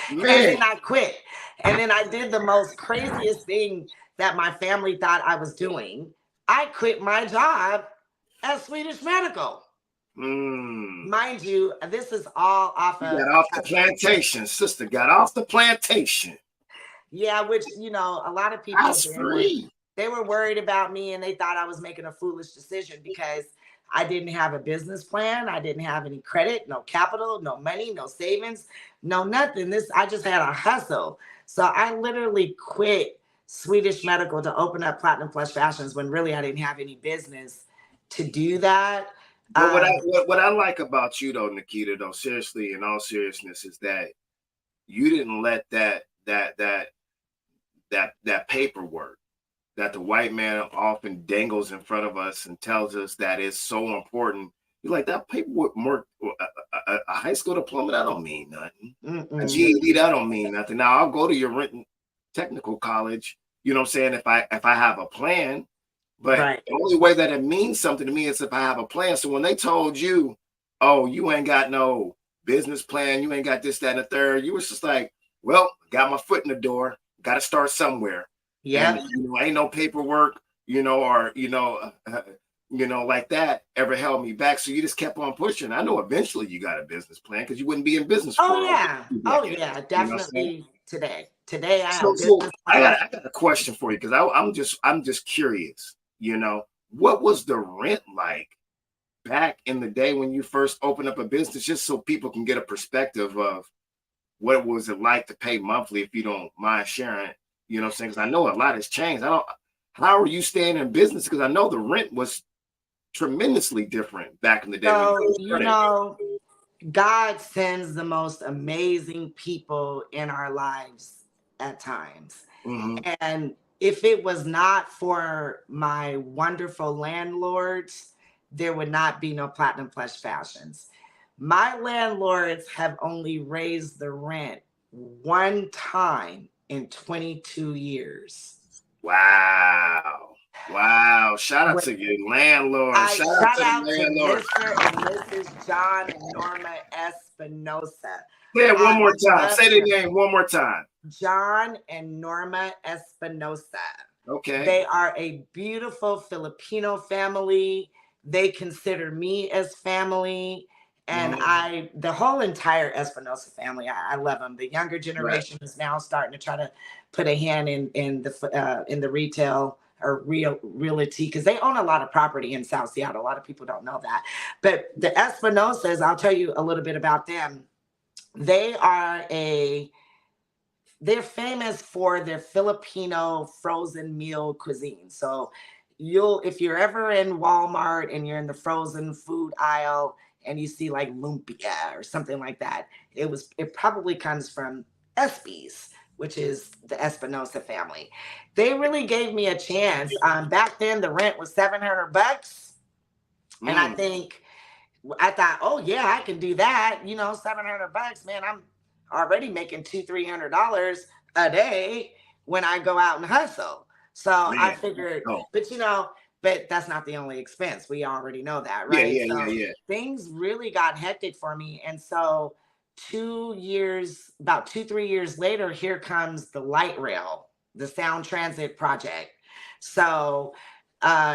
And Man, then I quit. And then I did the most craziest thing that my family thought I was doing. I quit my job at Swedish Medical. mm, Mind you, this is all off you of got off the plantation. Sister got off the plantation. yeah, which a lot of people That's did. free. They were worried about me and they thought I was making a foolish decision because I didn't have a business plan. I didn't have any credit, no capital, no money, no savings, no nothing. I just had a hustle. So I literally quit Swedish Medical to open up Platinum Plus Fashions when really I didn't have any business to do that. But what I Um, what I like about you though, Nikita, though, seriously, in all seriousness, is that you didn't let that paperwork that the white man often dangles in front of us and tells us that is so important. You're like, that paperwork, a high school diploma, that don't mean nothing. A mm-mm. GED, that don't mean nothing. Now I'll go to your Renton Technical College. You know what I'm saying? If I have a plan, but Right. the only way that it means something to me is if I have a plan. So when they told you, oh, you ain't got no business plan, you ain't got this, that, and the third, you was just like, well, got my foot in the door, got to start somewhere. And Yep. ain't no paperwork, or like that ever held me back. So you just kept on pushing. I know eventually you got a business plan because you wouldn't be in business Oh for yeah. two Oh decades. yeah. You know what I'm saying? Definitely today. Today I So, have so business I plan. got a question for you because I'm just curious. What was the rent like back in the day when you first opened up a business, just so people can get a perspective of what was it like to pay monthly, if you don't mind sharing. You know what I'm saying? Because I know a lot has changed. I don't. How are you staying in business? Because I know the rent was tremendously different back in the day when you So, first started. God sends the most amazing people in our lives at times. Mm-hmm. And if it was not for my wonderful landlords, there would not be no Platinum Plus Fashions. My landlords have only raised the rent one time in 22 years. Wow. Wow. Shout out When to your landlord. I Shout out shout to the out to landlord. Mr. and Mrs. John and Norma Espinosa. Say it one I more time. love Say the them. name one more time. John and Norma Espinosa. Okay. They are a beautiful Filipino family. They consider me as family. And Mm-hmm. the whole entire Espinosa family, I love them. The younger Right. generation is now starting to try to put a hand in the retail or realty, because they own a lot of property in South Seattle. A lot of people don't know that. But the Espinosas, I'll tell you a little bit about them. They are they're famous for their Filipino frozen meal cuisine. So if you're ever in Walmart and you're in the frozen food aisle and you see like lumpia or something like that, it probably comes from Espes, which is the Espinosa family. They really gave me a chance. Back then the rent was $700, and Mm, I thought, oh yeah, I can do that. $700, man. I'm already making $200-300 a day when I go out and hustle. So I man. figured, Oh, but that's not the only expense. We already know that, yeah, right? yeah, yeah, So yeah. things really got hectic for me. And so 2 years, about 2, 3 years later, here comes the light rail, the Sound Transit project. So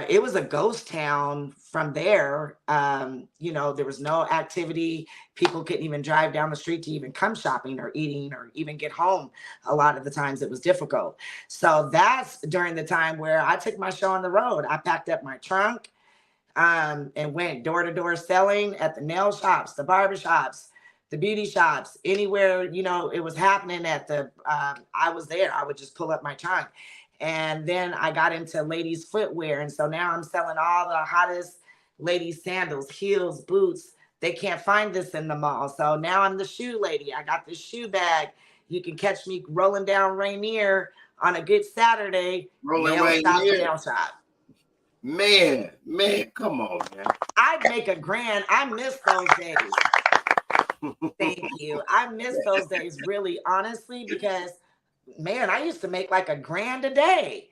it was a ghost town from there. There was no activity. People couldn't even drive down the street to even come shopping or eating or even get home. A lot of the times it was difficult. So that's during the time where I took my show on the road. I packed up my trunk and went door to door selling at the nail shops, the barber shops, the beauty shops, anywhere, it was happening I was there. I would just pull up my trunk. And then I got into ladies' footwear. And so now I'm selling all the hottest ladies' sandals, heels, boots. They can't find this in the mall. So now I'm the shoe lady. I got this shoe bag. You can catch me rolling down Rainier on a good Saturday, Rolling nail right shop to here. nail shop. Man, come on, man. I'd make a grand. I miss those days. Thank you. I miss those days, really, honestly, because man, I used to make like a grand a day.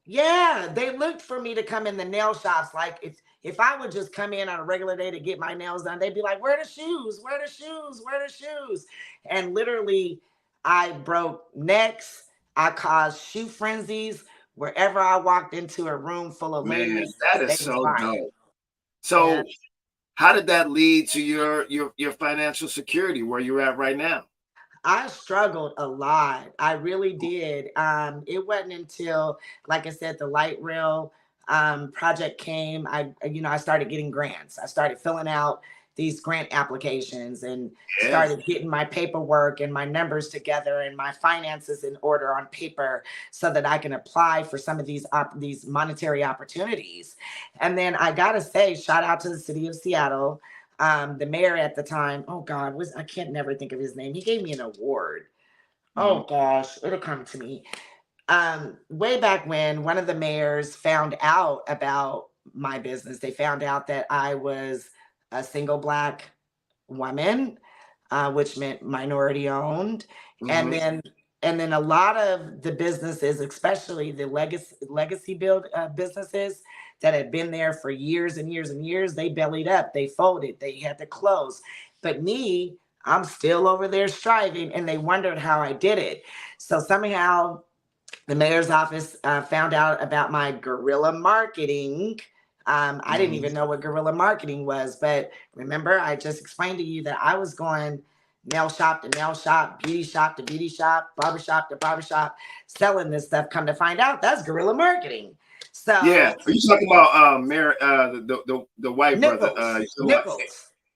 Yeah, they looked for me to come in the nail shops. Like if I would just come in on a regular day to get my nails done, they'd be like, "Where are the shoes? Where are the shoes? Where are the shoes?" And literally, I broke necks. I caused shoe frenzies wherever I walked into a room full of Man, ladies. that is They was so buying. dope. Yeah. So, how did that lead to your financial security where you're at right now? I struggled a lot. I really did. It wasn't until, like I said, the light rail project came. I started getting grants. I started filling out these grant applications and Yeah, started getting my paperwork and my numbers together and my finances in order on paper so that I can apply for some of these monetary opportunities. And then I gotta say, shout out to the city of Seattle, the mayor at the time. Oh God, was I can't never think of his name. He gave me an award. mhm, Oh gosh, it'll come to me. Way back when one of the mayors found out about my business, they found out that I was a single black woman, which meant minority owned, and mhm. then a lot of the businesses, especially the legacy build businesses that had been there for years and years and years, they bellied up, they folded, they had to close. But me, I'm still over there striving, and they wondered how I did it. So somehow the mayor's office found out about my guerrilla marketing. I didn't Mhm. even know what guerrilla marketing was, but remember, I just explained to you that I was going nail shop to nail shop, beauty shop to beauty shop, barber shop to barber shop, selling this stuff. Come to find out, that's guerrilla marketing. Yeah. So Are you talking about Mayor the white brother? You Nichols, said what?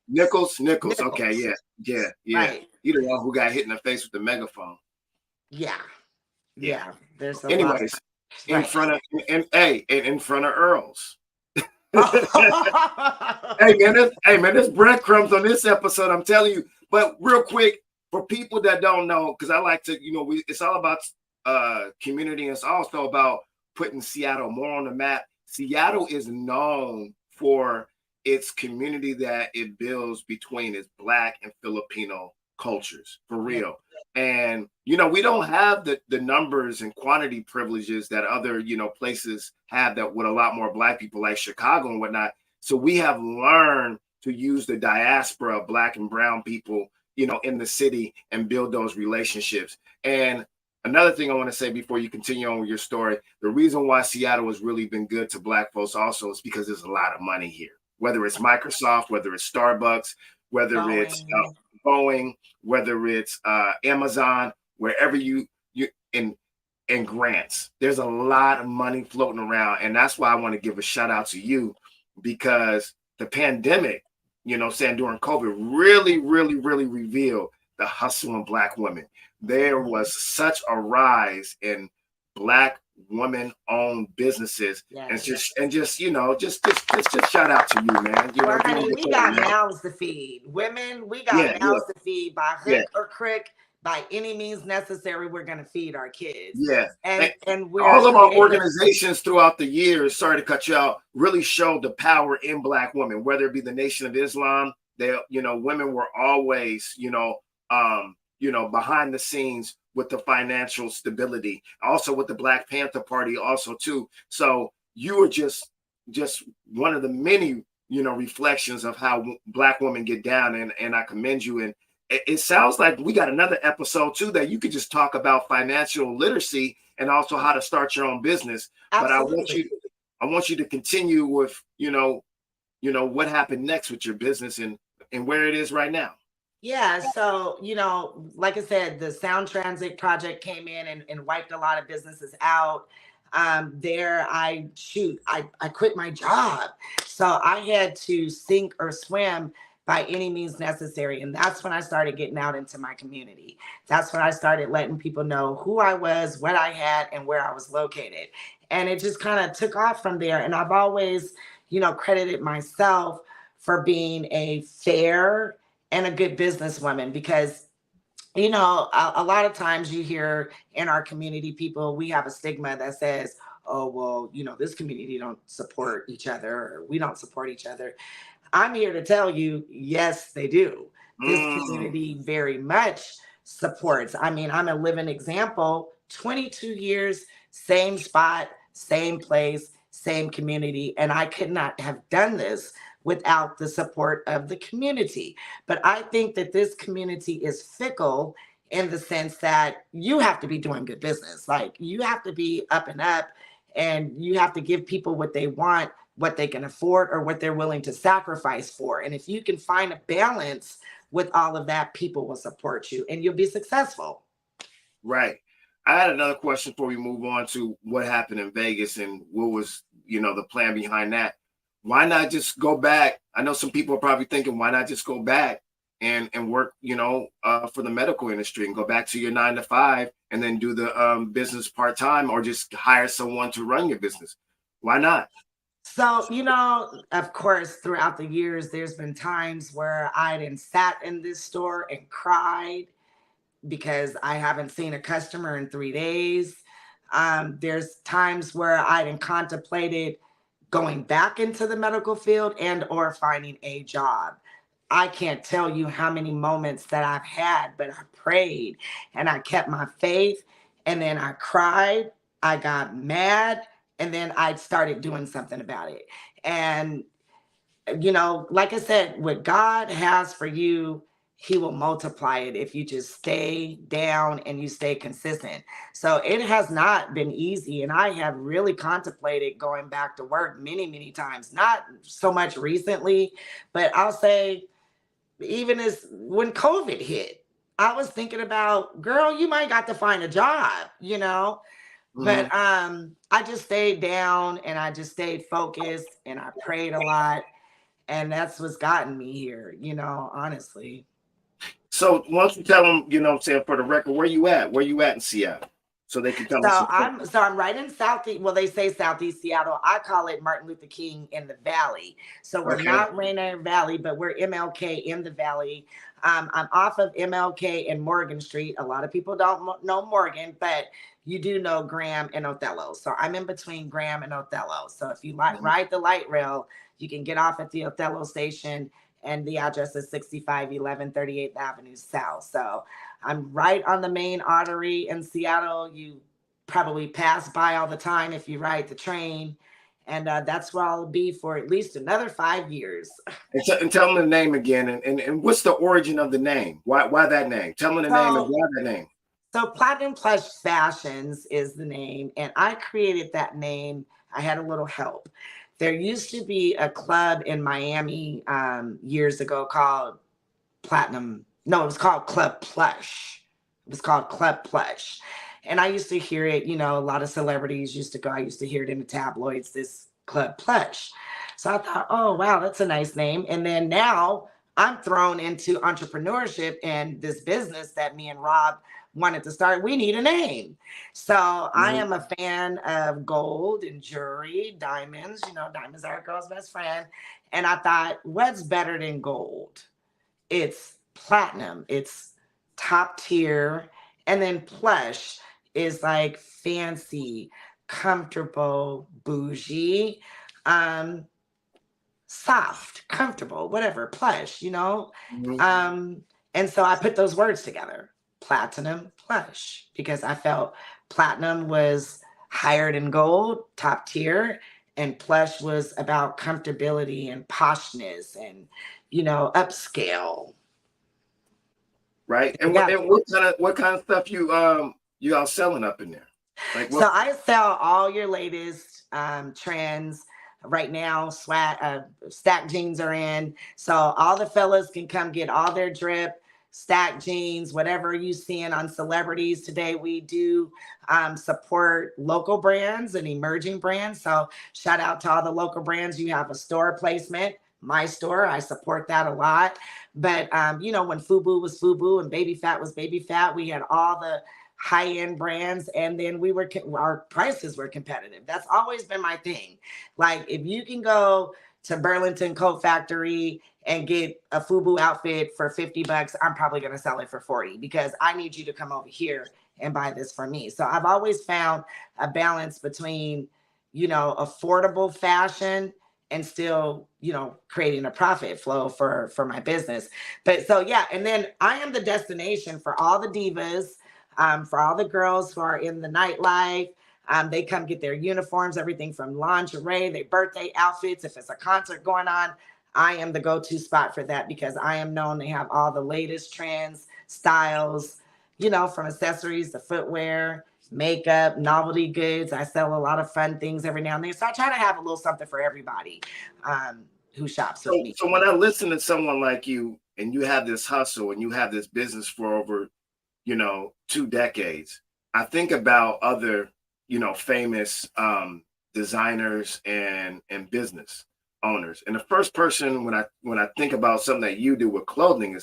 Nichols, Nichols. Okay, yeah, Nichols, yeah. right? You the one who got hit in the face with the megaphone. Yeah, Yeah. yeah. There's a lot of Anyways, in right. front of in front of Earls. There's breadcrumbs on this episode. I'm telling you. But real quick, for people that don't know, because I like to, it's all about community, and it's also about putting Seattle more on the map. Seattle is known for its community that it builds between its Black and Filipino cultures, for Yeah. real. And we don't have the numbers and quantity privileges that other places have, that with a lot more Black people, like Chicago and whatnot. So we have learned to use the diaspora of Black and brown people in the city and build those relationships. And another thing I want to say before you continue on with your story, the reason why Seattle has really been good to Black folks also is because there's a lot of money here, whether it's Microsoft, whether it's Starbucks, whether it's Boeing. Boeing, whether it's Amazon, wherever you in grants. There's a lot of money floating around, and that's why I want to give a shout out to you, because the pandemic, saying during COVID, really, really, really revealed the hustle in Black women. There was such a rise in Black woman-owned businesses, and Yes. just just shout out to you, man. You know, Well, doing honey, your we thing, got man. mouths to feed. Women, we got Yeah, yeah, mouths to feed by yeah, hook or crook. By any means necessary, we're gonna feed our kids. yeah. And And we're all of our creating. organizations throughout the years, sorry to cut you out, really showed the power in Black women, whether it be the Nation of Islam. They, women were always, behind the scenes with the financial stability, also with the Black Panther Party, also too. So you were just one of the many, reflections of how Black women get down, and I commend you. And it sounds like we got another episode too that you could just talk about financial literacy and also how to start your own business. But Absolutely. I want you to continue with, what happened next with your business and where it is right now. Yeah, so like I said, the Sound Transit project came in and wiped a lot of businesses out. There, I quit my job, so I had to sink or swim by any means necessary, and that's when I started getting out into my community. That's when I started letting people know who I was, what I had, and where I was located, and it just kind of took off from there. And I've always, credited myself for being a fair and a good businesswoman because a lot of times you hear in our community people, we have a stigma that says, oh well, this community don't support each other, or we don't support each other. I'm here to tell you, yes, they do. This Mm, community very much supports. I mean, I'm a living example. 22 years, same spot, same place, same community. And I could not have done this without the support of the community. But I think that this community is fickle in the sense that you have to be doing good business. Like you have to be up and up, and you have to give people what they want, what they can afford, or what they're willing to sacrifice for. And if you can find a balance with all of that, people will support you and you'll be successful. right. I had another question before we move on to what happened in Vegas and what was, the plan behind that. Why not just go back? I know some people are probably thinking, why not just go back and work, for the medical industry and go back to your 9 to 5 and then do the business part time, or just hire someone to run your business? Why not? So, of course, throughout the years, there's been times where I didn't sat in this store and cried because I haven't seen a customer in 3 days. There's times where I didn't contemplated going back into the medical field and or finding a job. I can't tell you how many moments that I've had, but I prayed and I kept my faith, and then I cried, I got mad, and then I started doing something about it. And like I said, what God has for you, He will multiply it if you just stay down and you stay consistent. So it has not been easy. And I have really contemplated going back to work many, many times, not so much recently, but I'll say even as when COVID hit, I was thinking about, girl, you might got to find a job. Mm-hmm. But I just stayed down and I just stayed focused and I prayed a lot, and that's what's gotten me here, honestly. So once you tell them, what I'm saying, for the record, where you at? Where you at in Seattle? So they can come and So support. I'm right in Southeast. Well, they say Southeast Seattle. I call it Martin Luther King in the Valley. So we're Okay. not Rainier Valley, but we're MLK in the Valley. I'm off of MLK and Morgan Street. A lot of people don't know Morgan, but you do know Graham and Othello. So I'm in between Graham and Othello. So if you Mhm. ride the light rail, you can get off at the Othello station, and the address is 6511 38th Avenue South. So I'm right on the main artery in Seattle. You probably pass by all the time if you ride the train. And that's where I'll be for at least another 5 years. And tell them the name again. And what's the origin of the name? Why that name? Tell them the name and So, why that name. so Platinum Plush Fashions is the name, and I created that name. I had a little help. There used to be a club in Miami years ago called Platinum. No, it was called Club Plush. It was called Club Plush. And I used to hear it, a lot of celebrities used to go. I used to hear it in the tabloids, this Club Plush. So I thought, oh, wow, that's a nice name. And then now I'm thrown into entrepreneurship and this business that me and Rob wanted to start. We need a name. So I Mhm. am a fan of gold and jewelry, diamonds. Diamonds are a girl's best friend. And I thought, what's better than gold? It's platinum, it's top tier. And then plush is like fancy, comfortable, bougie. Um, Soft, comfortable, whatever, plush. Mhm. Um, and so I put those words together, platinum plush, because I felt platinum was higher than gold, top tier, and plush was about comfortability and poshness and, upscale. Right. And Yeah. what kind of stuff you all selling up in there? Like So what? I sell all your latest trends right now. Stack jeans are in, so all the fellas can come get all their drip. Stack jeans, whatever you seeing on celebrities today, we do support local brands and emerging brands. So shout out to all the local brands. You have a store placement. My store, I support that a lot. But when FUBU was FUBU and Baby Fat was Baby Fat, we had all the high end brands, and then our prices were competitive. That's always been my thing. Like if you can go to Burlington Coat Factory and get a FUBU outfit for $50, I'm probably going to sell it for 40 because I need you to come over here and buy this for me. So I've always found a balance between, affordable fashion and still, creating a profit flow for my business. But so yeah, and then I am the destination for all the divas, for all the girls who are in the nightlife. They come get their uniforms, everything from lingerie, their birthday outfits. If it's a concert going on, I am the go-to spot for that because I am known to have all the latest trends, styles, from accessories to footwear, makeup, novelty goods. I sell a lot of fun things every now and then. So I try to have a little something for everybody who shops with So me. so when I listen to someone like you and you have this hustle and you have this business for over 2 decades, I think about other famous designers and business owners. And the first person when I think about something that you do with clothing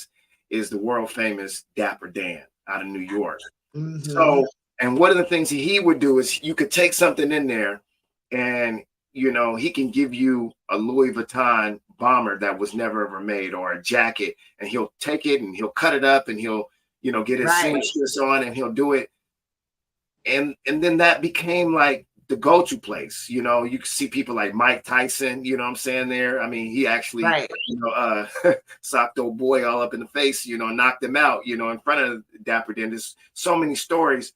is the world famous Dapper Dan out of New York. Hmm. So, and one of the things he would do is you could take something in there and, he can give you a Louis Vuitton bomber that was never ever made or a jacket, and he'll take it and he'll cut it up and he'll, get his Right. seamstress on and he'll do it. And then that became like the go-to place. You can see people like Mike Tyson, what I'm saying there. I mean, he actually, Right. socked old boy all up in the face, knocked him out, in front of Dapper Dan. There's so many stories.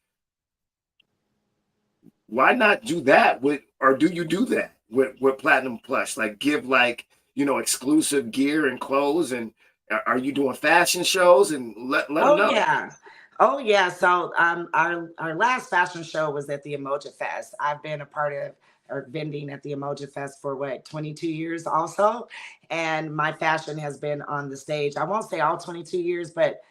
Why not do that with, or do you do that with Platinum Plush? Like give like, exclusive gear and clothes, and are you doing fashion shows, and let them Oh know. yeah. Oh yeah. So our last fashion show was at the Emoji Fest. I've been a part of or vending at the Emoji Fest for what, 22 years also. And my fashion has been on the stage. I won't say all 22 years, but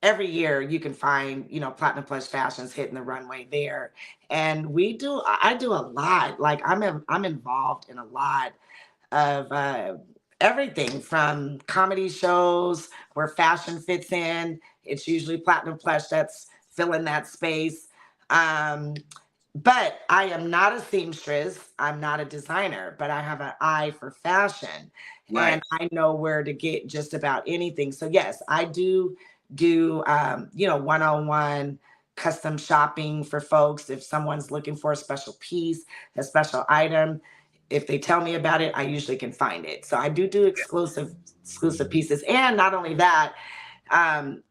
every year you can find, Platinum Plus Fashions hitting the runway there. And I do a lot. Like I'm involved in a lot of everything from comedy shows where fashion fits in. It's usually Platinum Plush that's filling that space. Um, but I am not a seamstress. I'm not a designer, but I have an eye for fashion and Right. I know where to get just about anything. So, yes, I do, one on one custom shopping for folks. If someone's looking for a special piece, a special item, if they tell me about it, I usually can find it. So I do exclusive pieces. And not only that,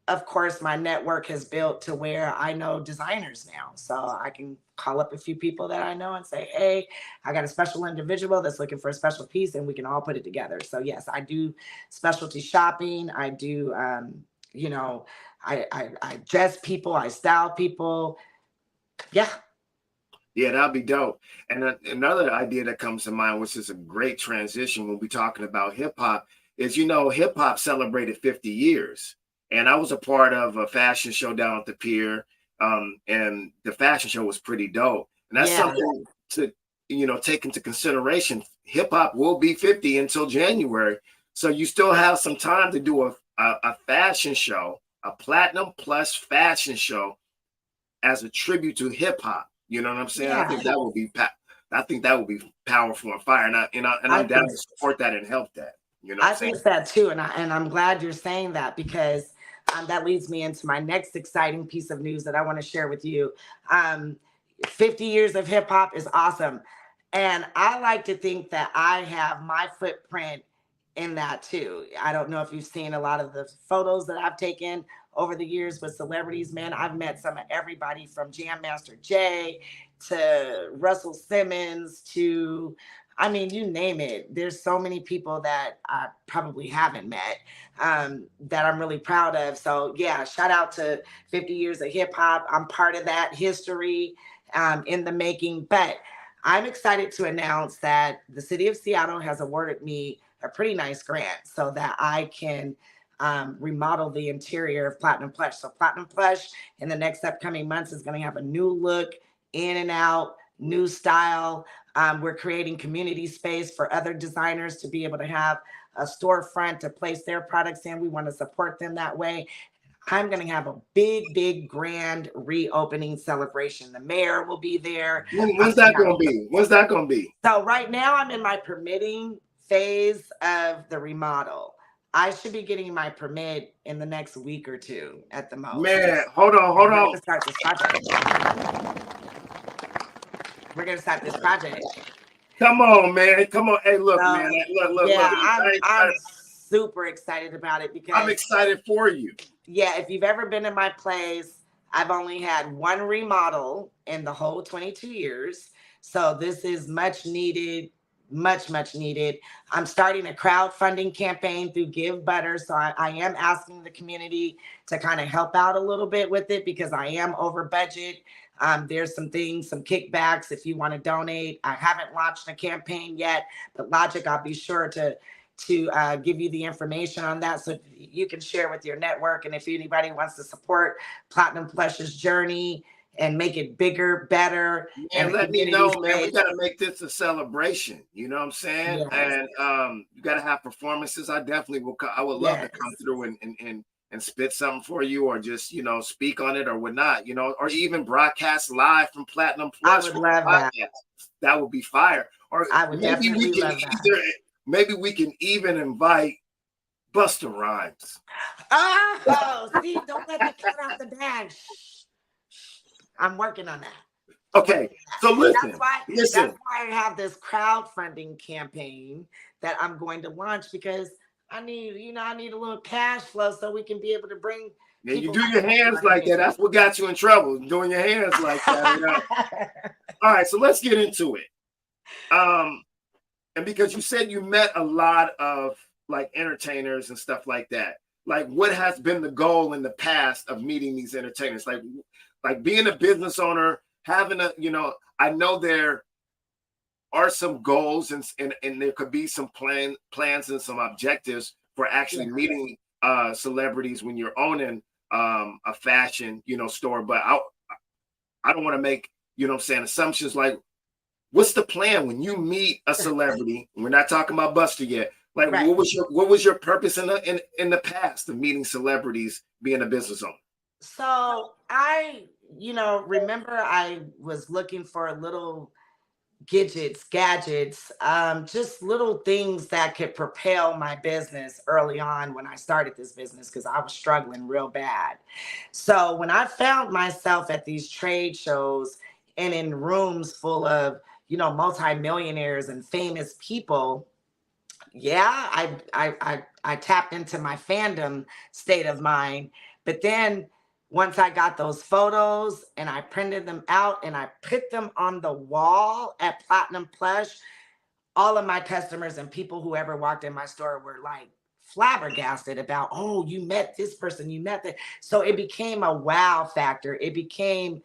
of course, my network has built to where I know designers now. So I can call up a few people that I know and say, hey, I got a special individual that's looking for a special piece and we can all put it together. So, yes, I do specialty shopping. I do, you know, I dress people, I style people. Yeah. Yeah, that'd be dope. And another idea that comes to mind, which is a great transition when we're talking about hip hop, is hip hop celebrated 50 years. And I was a part of a fashion show down at the pier. And the fashion show was pretty dope. And that's Yeah. something to take into consideration. Hip hop will be 50 until January. So you still have some time to do a fashion show, a platinum plus fashion show as a tribute to hip hop. You know what I'm saying? I Yeah, think that would be I think that would be powerful and fire, and I I'm down think to support that and help that. You know what I'm I saying? think that too, and I'm glad you're saying that because that leads me into my next exciting piece of news that I want to share with you. Um, 50 years of hip hop is awesome, and I like to think that I have my footprint in that too. I don't know if you've seen a lot of the photos that I've taken over the years with celebrities. Man, I've met some of everybody from Jam Master Jay to Russell Simmons to, I mean, you name it. There's so many people that I probably haven't met that I'm really proud of. So, yeah, shout out to 50 years of hip hop. I'm part of that history in the making. But I'm excited to announce that the city of Seattle has awarded me a pretty nice grant so that I can remodel the interior of Platinum Plush. So, Platinum Plush in the next upcoming months is going to have a new look, in and out, new style. We're creating community space for other designers to be able to have a storefront to place their products in. We want to support them that way. I'm going to have a big, big, grand reopening celebration. The mayor will be there. I'm When's going that to have, gonna be? When's that gonna be? so right now I'm in my permitting phase of the remodel. I should be getting my permit in the next week or two at the most. Man, hold on, hold And we're on. going to start this project. We're going to start this project. Come on, man. Come on. Hey, look, man. So Look. yeah, I'm super excited about it I'm because excited for you. yeah, if you've ever been in my place, I've only had one remodel in the whole 22 years. So this is much needed, much needed. I'm starting a crowdfunding campaign through Give Butter. So I am asking the community to kind of help out a little bit with it because I am over budget. There's some things, some kickbacks if you want to donate. I haven't launched a campaign yet, but Logic, I'll be sure to give you the information on that so you can share with your network. And if anybody wants to support Platinum Plush's journey and make it bigger, better, and Man, a let me community know, man. We space. gotta make this a celebration. You know what I'm saying? Yes, And you gotta have performances. I definitely will. I would love to come yes. through and spit something for you, or just speak on it, or whatnot. Or even broadcast live from Platinum I Plus would from the love that. podcast. That would be fire. Or I would definitely love that. maybe we can even invite Busta Rhymes. Oh, see, don't let the cat out the bag. Shh, shh. I'm working on that. I'm working Okay, on that. so That's listen, why listen. that's why I have this crowdfunding campaign that I'm going to launch because I need a little cash flow so we can be able to bring Yeah, you people do like your that to hands our like that. community. That's what got you in trouble. Doing your hands like that. All right, so let's get into it. Um, and because you said you met a lot of like entertainers and stuff like that, like what has been the goal in the past of meeting these entertainers? Like being a business owner, having I know there are some goals and there could be some plans and some objectives for actually Yeah. meeting celebrities when you're owning a fashion store. But I don't want to make what I'm saying, assumptions like what's the plan when you meet a celebrity? We're not talking about Buster yet. Like, Right. what was your purpose in the past of meeting celebrities, being a business owner? So remember I was looking for little gadgets, just little things that could propel my business early on when I started this business because I was struggling real bad. So when I found myself at these trade shows and in rooms full of, multimillionaires and famous people, yeah, I tapped into my fandom state of mind. But then once I got those photos and I printed them out and I put them on the wall at Platinum Plush, all of my customers and people who ever walked in my store were like flabbergasted about, oh, you met this person, you met that. So it became a wow factor. It became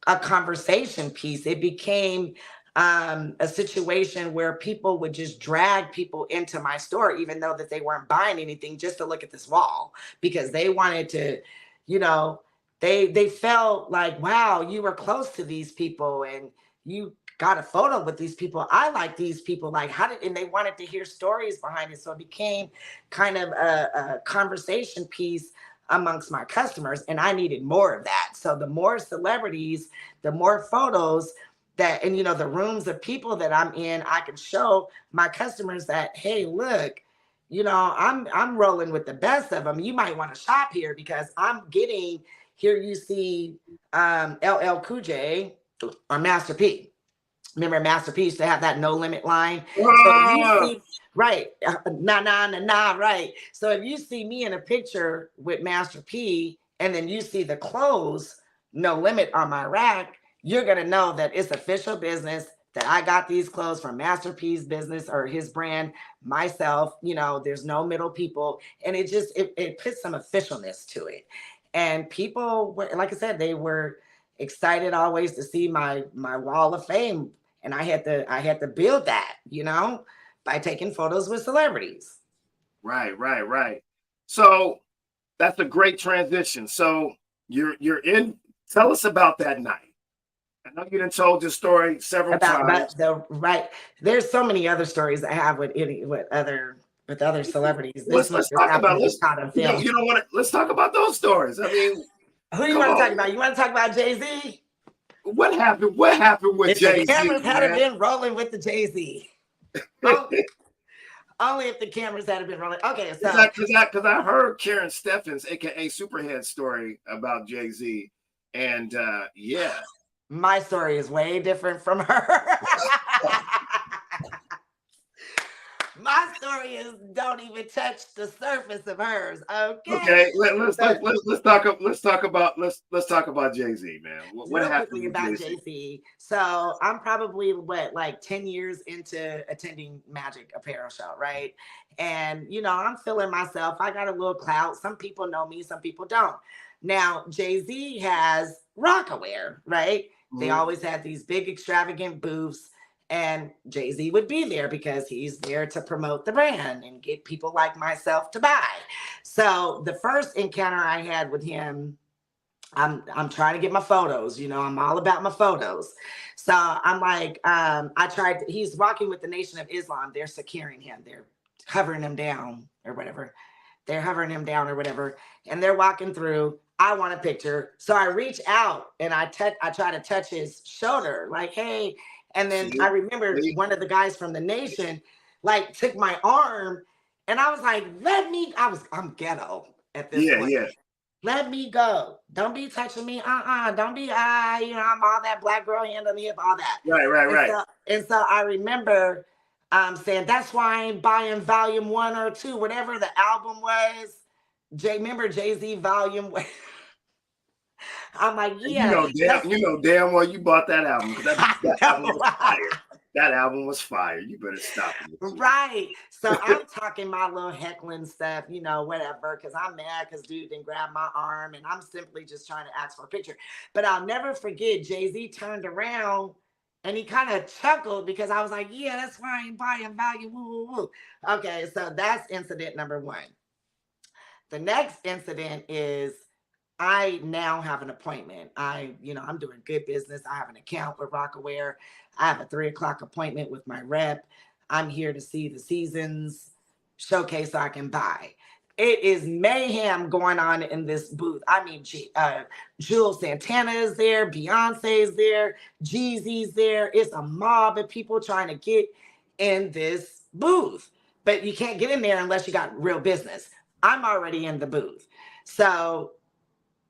a conversation piece. It became a situation where people would just drag people into my store, even though that they weren't buying anything, just to look at this wall because they wanted to, you know, they felt like, wow, you were close to these people and you got a photo with these people. I like these people. Like, how did, and they wanted to hear stories behind it. So it became kind of a conversation piece amongst my customers. And I needed more of that. So the more celebrities, the more photos that, and, the rooms of people that I'm in, I can show my customers that, hey, look, I'm rolling with the best of them. You might want to shop here because I'm getting here. You see, LL Cool J or Master P. Remember Master P used to have that no limit line. So if you Ah, see, right, nah, nah, nah, nah, right. So if you see me in a picture with Master P and then you see the clothes, no limit on my rack, you're going to know that it's official business, that I got these clothes from Master P's business or his brand myself. There's no middle people. And it puts some officialness to it. And people were, like I said, they were excited always to see my wall of fame, and I had to build that, by taking photos with celebrities. right. So that's a great transition. So you're in. Tell us about that night. I know you done told this story several About times. but the right There's so many other stories I have with other celebrities. This one Let's just talk happened about to be let's caught on you film. don't want to let's talk about those stories. I mean, Who you come want to talk on. about? You want to talk about Jay-Z? What happened? What happened with If the Jay cameras Z, had man? been rolling with the Jay-Z. Oh, only if the cameras had been rolling. Okay, so Because I heard Karen Steffens, aka Superhead, story about Jay Z, and yeah, my story is way different from her. My story is don't even touch the surface of hers. Okay. okay. So Let's talk about Jay Z, man. What real happened quickly with about Jay Z? JC. So I'm probably like 10 years into attending Magic Apparel Show, right? And I'm feeling myself. I got a little clout. Some people know me, some people don't. Now, Jay-Z has Rockaware, right? They Mhm. always had these big extravagant booths. And Jay-Z would be there because he's there to promote the brand and get people like myself to buy. So the first encounter I had with him, I'm trying to get my photos, I'm all about my photos. So I'm like, he's walking with the Nation of Islam. They're securing him. They're hovering him down or whatever. They're hovering him down or whatever. And they're walking through. I want a picture. So I reach out and I try to touch his shoulder, like, hey. And then I See, remember see, one of the guys from the Nation like took my arm and I was like, I'm ghetto at this yeah, point. yeah, Let me go. Don't be touching me. Don't be I'm all that black girl hand on the hip, all that. And right. so I remember saying that's why I ain't buying volume 1 or 2, whatever the album was. Remember Jay-Z volume? I'm like, And yeah, that's you know damn well you bought that album because that I album know. was fire. That album was fire. You better stop it. Right. So I'm talking my little heckling stuff, whatever, because I'm mad because dude didn't grab my arm and I'm simply just trying to ask for a picture. But I'll never forget Jay-Z turned around and he kind of chuckled because I was like, yeah, that's why I ain't buying value. Woo, woo, woo. Okay, so that's incident number one. The next incident is I now have an appointment. I'm doing good business. I have an account with Rockaware. I have a 3 o'clock appointment with my rep. I'm here to see the seasons showcase so I can buy. It is mayhem going on in this booth. I mean, Jules Santana is there, Beyonce is there, Jeezy's there. It's a mob of people trying to get in this booth, but you can't get in there unless you got real business. I'm already in the booth. So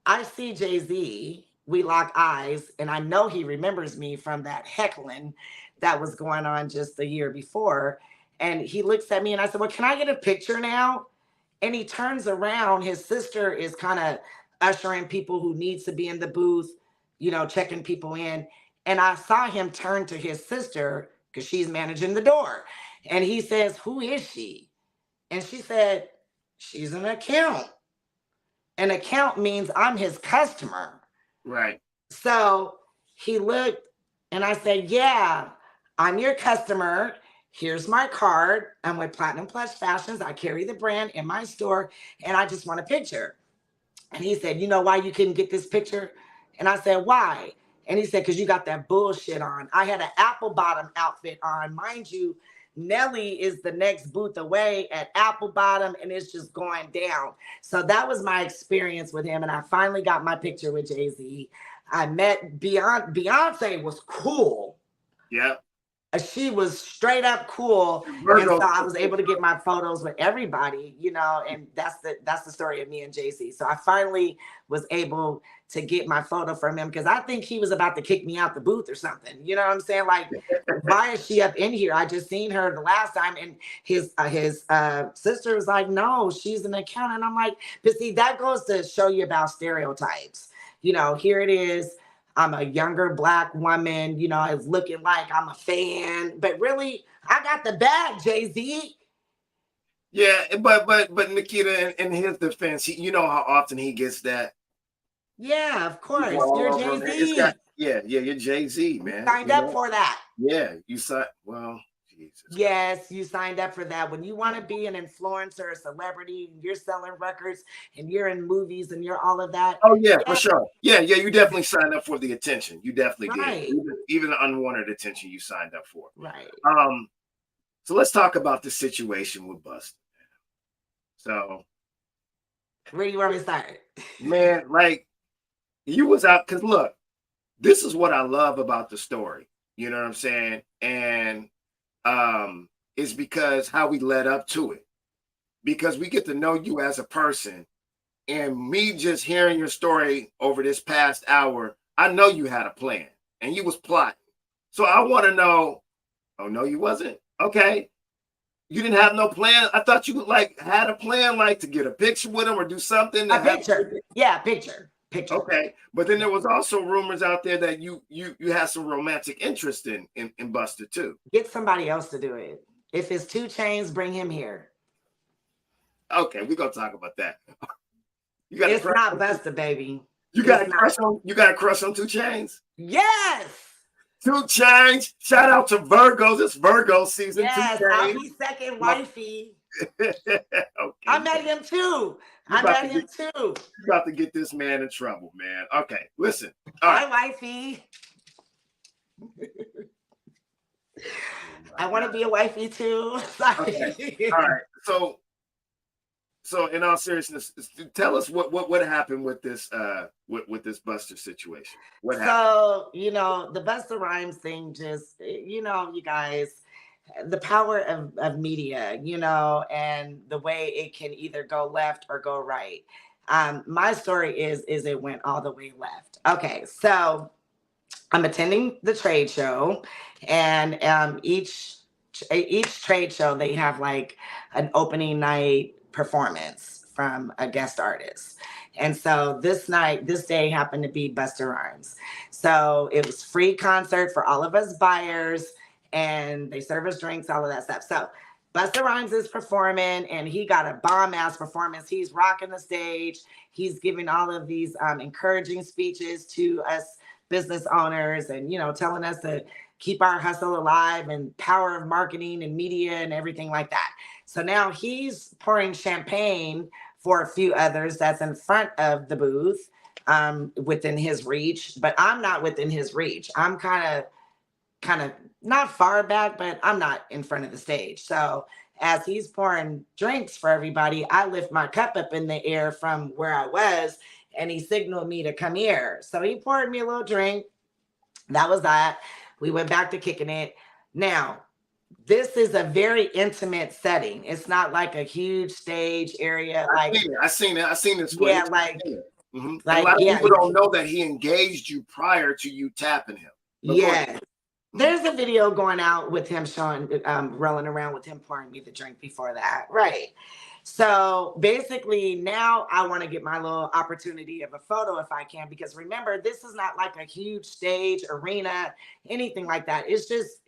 I see Jay Z, we lock eyes, and I know he remembers me from that heckling that was going on just the year before. And he looks at me and I said, well, can I get a picture now? And he turns around. His sister is kind of ushering people who needs to be in the booth, checking people in. And I saw him turn to his sister because she's managing the door. And he says, who is she? And she said, she's an account. An account means I'm his customer. Right. So he looked and I said, yeah, I'm your customer. Here's my card. I'm with Platinum Plus Fashions. I carry the brand in my store and I just want a picture. And he said, you know why you couldn't get this picture? And I said, why? And he said, because you got that bullshit on. I had an apple bottom outfit on. Mind you, Nelly is the next booth away at Apple Bottom, and it's just going down. So that was my experience with him. And I finally got my picture with Jay-Z. I met Beyonce was cool. Yeah. She was straight up cool. And so I was able to get my photos with everybody, you know, and that's the story of me and Jay-Z. So I finally was able to get my photo from him because I think he was about to kick me out the booth or something. You know what I'm saying? Like, why is she up in here? I just seen her the last time, and his sister was like, no, she's an accountant. I'm like, but see, that goes to show you about stereotypes. You know, here it is. I'm a younger Black woman, you know, it's looking like I'm a fan, but really, I got the bag, Jay-Z. Yeah, but Nikita, in his defense, you know how often he gets that. Yeah, of course. You're Jay-Z. You're Jay-Z, man. You signed up for that. Yeah, you signed. Well, Jesus. Yes, you signed up for that. When you want to be an influencer, a celebrity, and you're selling records and you're in movies and you're all of that. Oh, yeah, for sure. Yeah, you definitely signed up for the attention. You definitely right. did. Even the unwanted attention you signed up for. Right. So let's talk about the situation with Busta. So where do you want me to start? Man, like, you was out, because look, this is what I love about the story. You know what I'm saying? And it's because how we led up to it. Because we get to know you as a person. And me just hearing your story over this past hour, I know you had a plan and you was plotting. So I want to know, oh no, you wasn't? Okay. You didn't have no plan? I thought you like had a plan, like to get a picture with him or do something. A picture. Yeah, picture. Okay. But then there was also rumors out there that you had some romantic interest in Busta too. Get somebody else to do it. If it's 2 Chainz, bring him here. Okay, we're gonna talk about that. It's not Busta, baby. You got a crush on 2 Chainz? Yes. 2 Chainz. Shout out to Virgos. It's Virgo season. Yes, I'll be second wifey. Okay. I met him too. You about to get this man in trouble, man. Okay, listen. Hi, wifey. I want to be a wifey too. Okay. All right. So in all seriousness, tell us what happened with this with this Busta situation. What happened? So, you know, the Busta Rhymes thing, just, you know, you guys, the power of media, you know, and the way it can either go left or go right. My story is it went all the way left. Okay, so I'm attending the trade show, and each trade show they have like an opening night performance from a guest artist. And so this day happened to be Busta Rhymes. So it was free concert for all of us buyers, and they serve us drinks, all of that stuff. So Busta Rhymes is performing, and he got a bomb-ass performance. He's rocking the stage. He's giving all of these encouraging speeches to us business owners, and, you know, telling us to keep our hustle alive and power of marketing and media and everything like that. So now he's pouring champagne for a few others that's in front of the booth, within his reach, but I'm not within his reach. I'm kind of not far back, but I'm not in front of the stage. So as he's pouring drinks for everybody, I lift my cup up in the air from where I was, and he signaled me to come here. So he poured me a little drink. That was that. We went back to kicking it. Now, this is a very intimate setting. It's not like a huge stage area. I seen this. Yeah, mm-hmm. Like, a lot of people don't know that he engaged you prior to you tapping him. Yeah. There's a video going out with him showing, rolling around with him pouring me the drink before that. Right. So basically now I want to get my little opportunity of a photo if I can, because remember, this is not like a huge stage, arena, anything like that. It's just,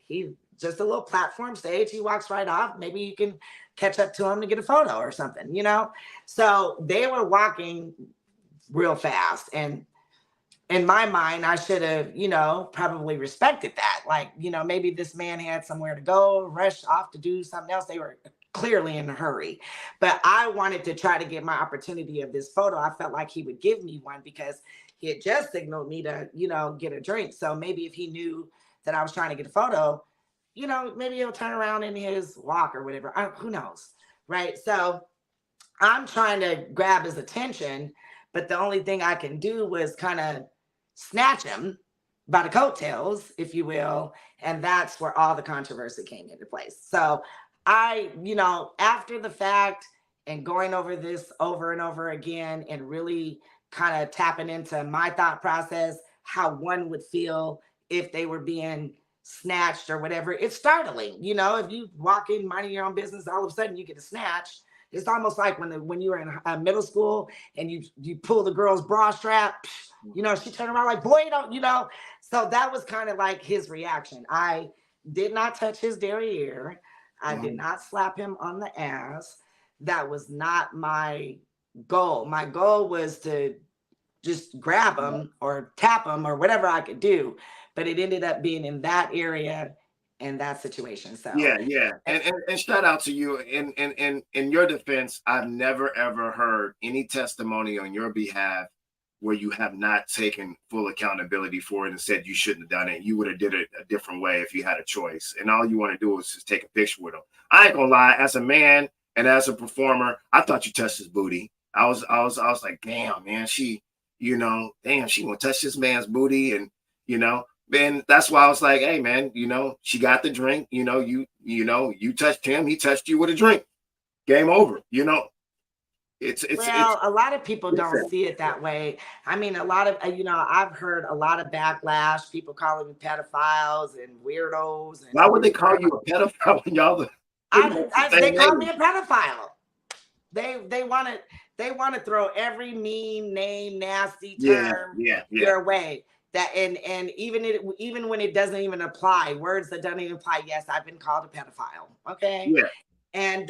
just a little platform stage. He walks right off. Maybe you can catch up to him to get a photo or something, you know? So they were walking real fast, and in my mind, I should have, you know, probably respected that. Like, you know, maybe this man had somewhere to go, rushed off to do something else. They were clearly in a hurry. But I wanted to try to get my opportunity of this photo. I felt like he would give me one because he had just signaled me to, get a drink. So maybe if he knew that I was trying to get a photo, maybe he'll turn around in his walk or whatever. Who knows? Right. So I'm trying to grab his attention, but the only thing I can do was kind of snatch him by the coattails, if you will. And that's where all the controversy came into place. So after the fact and going over this over and over again and really kind of tapping into my thought process, how one would feel if they were being snatched or whatever, it's startling. If you walk in minding your own business, all of a sudden you get a snatch. It's almost like when you were in middle school and you pull the girl's bra strap, she turned around like, boy, don't. So that was kind of like his reaction. I did not touch his derriere. I did not slap him on the ass. That was not my goal. My goal was to just grab him or tap him or whatever I could do. But it ended up being in that area in that situation. So yeah. And shout out to you. In your defense, I've never ever heard any testimony on your behalf where you have not taken full accountability for it and said you shouldn't have done it. You would have did it a different way if you had a choice. And all you want to do is just take a picture with him. I ain't gonna lie, as a man and as a performer, I thought you touched his booty. I was like, damn, man, she gonna touch this man's booty, and and that's why I was like, hey man, she got the drink, you touched him, he touched you with a drink. Game over, It's a lot of people don't see it that way. I mean, a lot of I've heard a lot of backlash, people calling me pedophiles and weirdos. And why would they call you a pedophile when y'all they call me a pedophile. They want to throw every mean name, nasty term your way. That and even when it doesn't even apply, words that don't even apply. Yes, I've been called a pedophile. Okay. Yeah. And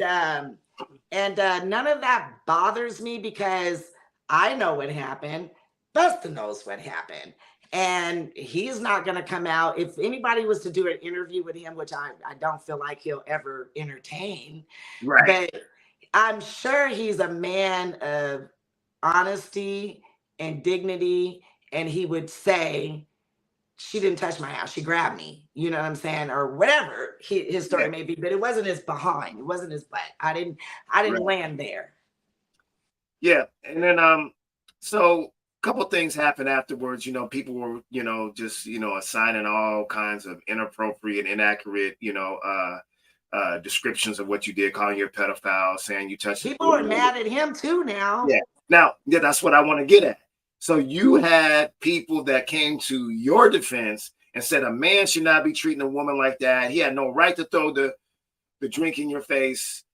none of that bothers me because I know what happened. Busta knows what happened. And he's not going to come out. If anybody was to do an interview with him, which I don't feel like he'll ever entertain, right? But I'm sure he's a man of honesty and dignity. And he would say, she didn't touch my ass, she grabbed me, you know what I'm saying? Or whatever his story may be, but it wasn't his behind, it wasn't his butt. I didn't land there. Yeah. And then so a couple things happened afterwards. People were, just, assigning all kinds of inappropriate, inaccurate, descriptions of what you did, calling you a pedophile, saying you touched people are mad at him too now. Yeah, that's what I want to get at. So you had people that came to your defense and said a man should not be treating a woman like that. He had no right to throw the drink in your face.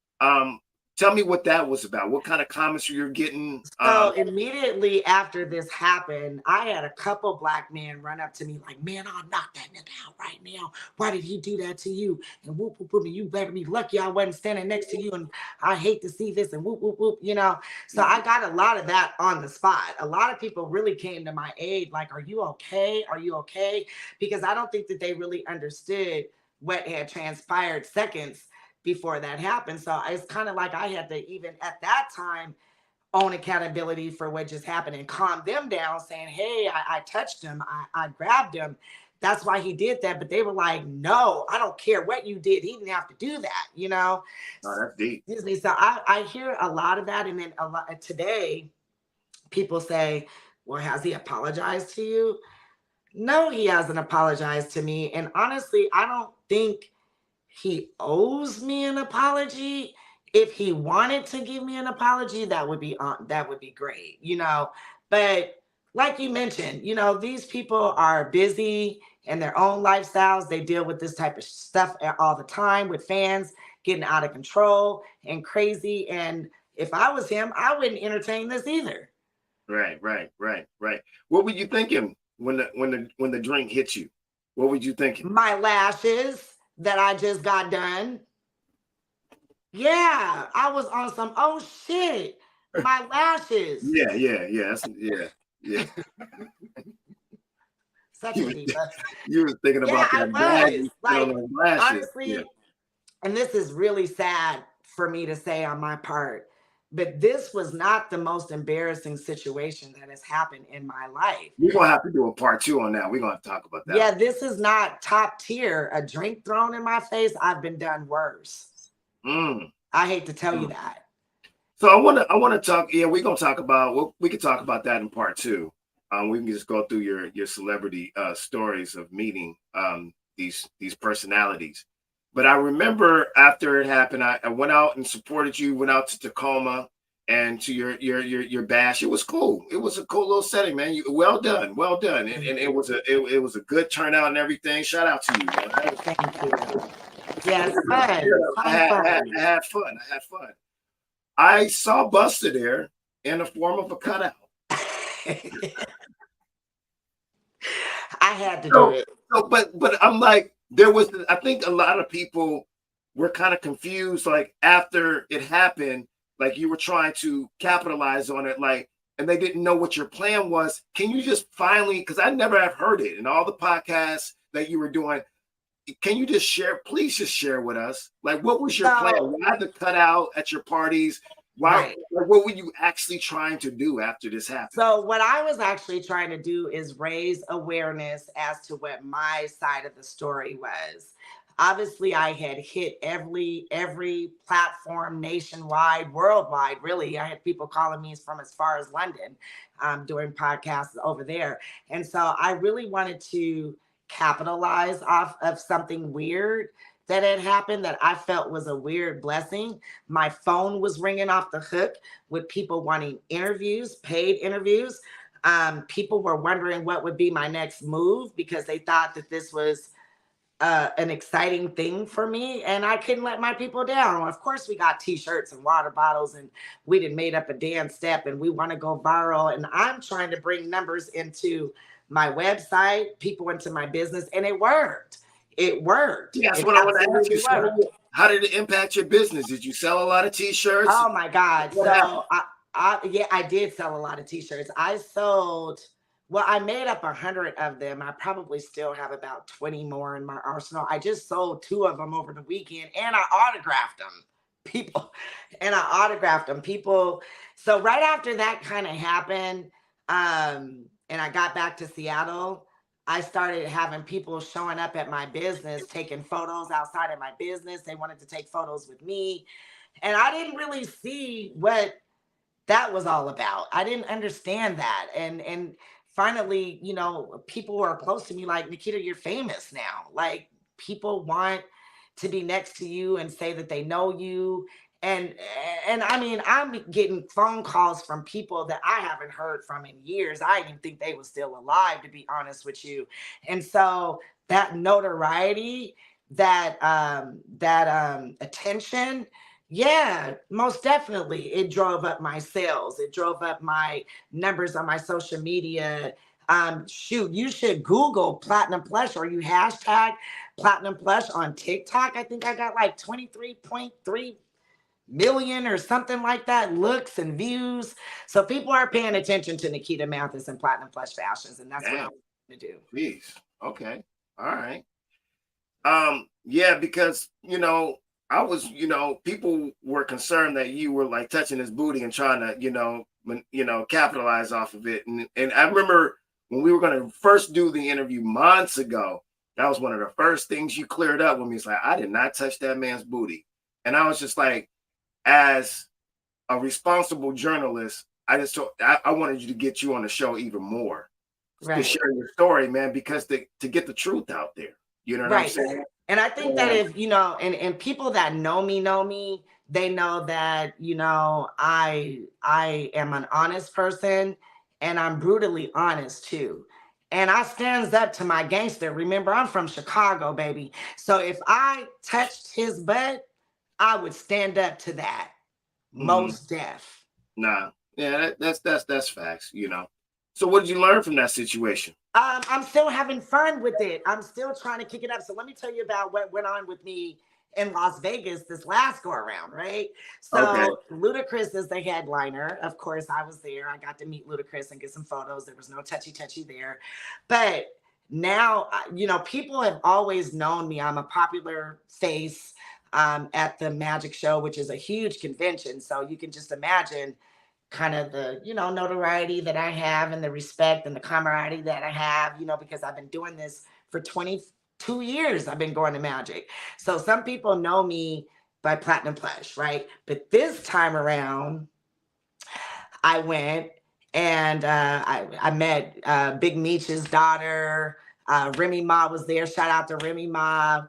Tell me what that was about. What kind of comments you're getting? So immediately after this happened, I had a couple Black men run up to me like, man, I'll knock that nigga out right now. Why did he do that to you? And whoop, whoop, whoop. And you better be lucky I wasn't standing next to you. And I hate to see this and whoop, whoop, whoop, So I got a lot of that on the spot. A lot of people really came to my aid. Like, are you okay? Are you okay? Because I don't think that they really understood what had transpired seconds before that happened. So it's kind of like I had to, even at that time, own accountability for what just happened and calm them down, saying, hey, I touched him. I grabbed him. That's why he did that. But they were like, no, I don't care what you did. He didn't have to do that, Oh, that's deep. So I hear a lot of that. And then a lot today, people say, well, has he apologized to you? No, he hasn't apologized to me. And honestly, I don't think he owes me an apology. If he wanted to give me an apology, that would be great, But like you mentioned, these people are busy in their own lifestyles. They deal with this type of stuff all the time with fans getting out of control and crazy. And if I was him, I wouldn't entertain this either. Right. What were you thinking when the drink hit you? What were you thinking? My lashes that I just got done. Yeah, I was on some, oh shit, my lashes. Yeah. Such a diva. You were thinking about that. I was. Like, honestly, and this is really sad for me to say on my part, But this was not the most embarrassing situation that has happened in my life. We're gonna have to do a part two on that. We're gonna have to talk about that. Yeah, this is not top tier. A drink thrown in my face, I've been done worse. Mm, I hate to tell you mm. that. So I wanna talk. Yeah, we're gonna talk about. We can talk about that in part two. We can just go through your celebrity stories of meeting these personalities. But I remember after it happened, I went out and supported you. Went out to Tacoma and to your bash. It was cool. It was a cool little setting, man. Well done, well done. And it was it was a good turnout and everything. Shout out to you, man. Thank you. Yes, fun, fun, fun. I had fun. I had fun. I saw Busta there in the form of a cutout. I had to do So, it. but I'm like, there was. I think a lot of people were kind of confused, like after it happened, like you were trying to capitalize on it, like, and they didn't know what your plan was. Can you just finally? Because I never have heard it in all the podcasts that you were doing. Can you just share? Please just share with us. Like, what was your plan? So, Why the cutout at your parties? Why? right. Like, what were you actually trying to do after this happened? So, what I was actually trying to do is raise awareness as to what my side of the story was. Obviously, I had hit every platform nationwide, worldwide. Really, I had people calling me from as far as London, doing podcasts over there, and so I really wanted to capitalize off of something weird that had happened that I felt was a weird blessing. My phone was ringing off the hook with people wanting interviews, paid interviews. People were wondering what would be my next move because they thought that this was an exciting thing for me, and I couldn't let my people down. Of course, we got T-shirts and water bottles, and we did made up a dance step, and we want to go viral. And I'm trying to bring numbers into my website, people into my business, and it worked. It worked. Yeah, that's It what I want to ask you. absolutely worked. So, how did it impact your business? Did you sell a lot of T-shirts? Oh my God. What happened? So yeah, I did sell a lot of t-shirts. I sold, well, I made up 100 of them. I probably still have about 20 more in my arsenal. I just sold two of them over the weekend and I autographed them. People, and I autographed them. People. So right after that kind of happened, and I got back to Seattle, I started having people showing up at my business, taking photos outside of my business. They wanted to take photos with me, and I didn't really see what that was all about. I didn't understand that. And finally, people who are close to me like, Nikita, you're famous now. Like, people want to be next to you and say that they know you. And and I mean, I'm getting phone calls from people that I haven't heard from in years. I didn't think they were still alive, to be honest with you. And so that notoriety, that attention, yeah, most definitely. It drove up my sales. It drove up my numbers on my social media. Shoot, you should Google Platinum Plush, or you hashtag Platinum Plush on TikTok. I think I got like 23.3 million or something like that looks and views. So people are paying attention to Nikita Mathis and Platinum Plush Fashions, and that's what I'm Damn, going to do. please. Okay, all right. Yeah, because I was, people were concerned that you were like touching his booty and trying to, capitalize off of it. And I remember when we were going to first do the interview months ago, that was one of the first things you cleared up with me. It's like, I did not touch that man's booty. And I was just like, as a responsible journalist, I wanted you to get you on the show even more to Right. share your story, man, because to get the truth out there. You know what I'm Right. saying? And I think that And if, and people that know me, they know that, I am an honest person, and I'm brutally honest too. And I stands up to my gangster. Remember, I'm from Chicago, baby. So if I touched his butt, I would stand up to that. mhm. Most deaf. Nah, yeah, that's facts. So what did you learn from that situation? I'm still having fun with it. I'm still trying to kick it up. So let me tell you about what went on with me in Las Vegas this last go around, right? Okay. So Ludacris is the headliner. Of course, I was there. I got to meet Ludacris and get some photos. There was no touchy there. But now, people have always known me. I'm a popular face. at the Magic Show, which is a huge convention. So you can just imagine kind of the, notoriety that I have and the respect and the camaraderie that I have, because I've been doing this for 22 years. I've been going to Magic. So some people know me by Platinum Plush, right? But this time around, I went and I met Big Meech's daughter. Remy Ma was there. Shout out to Remy Ma.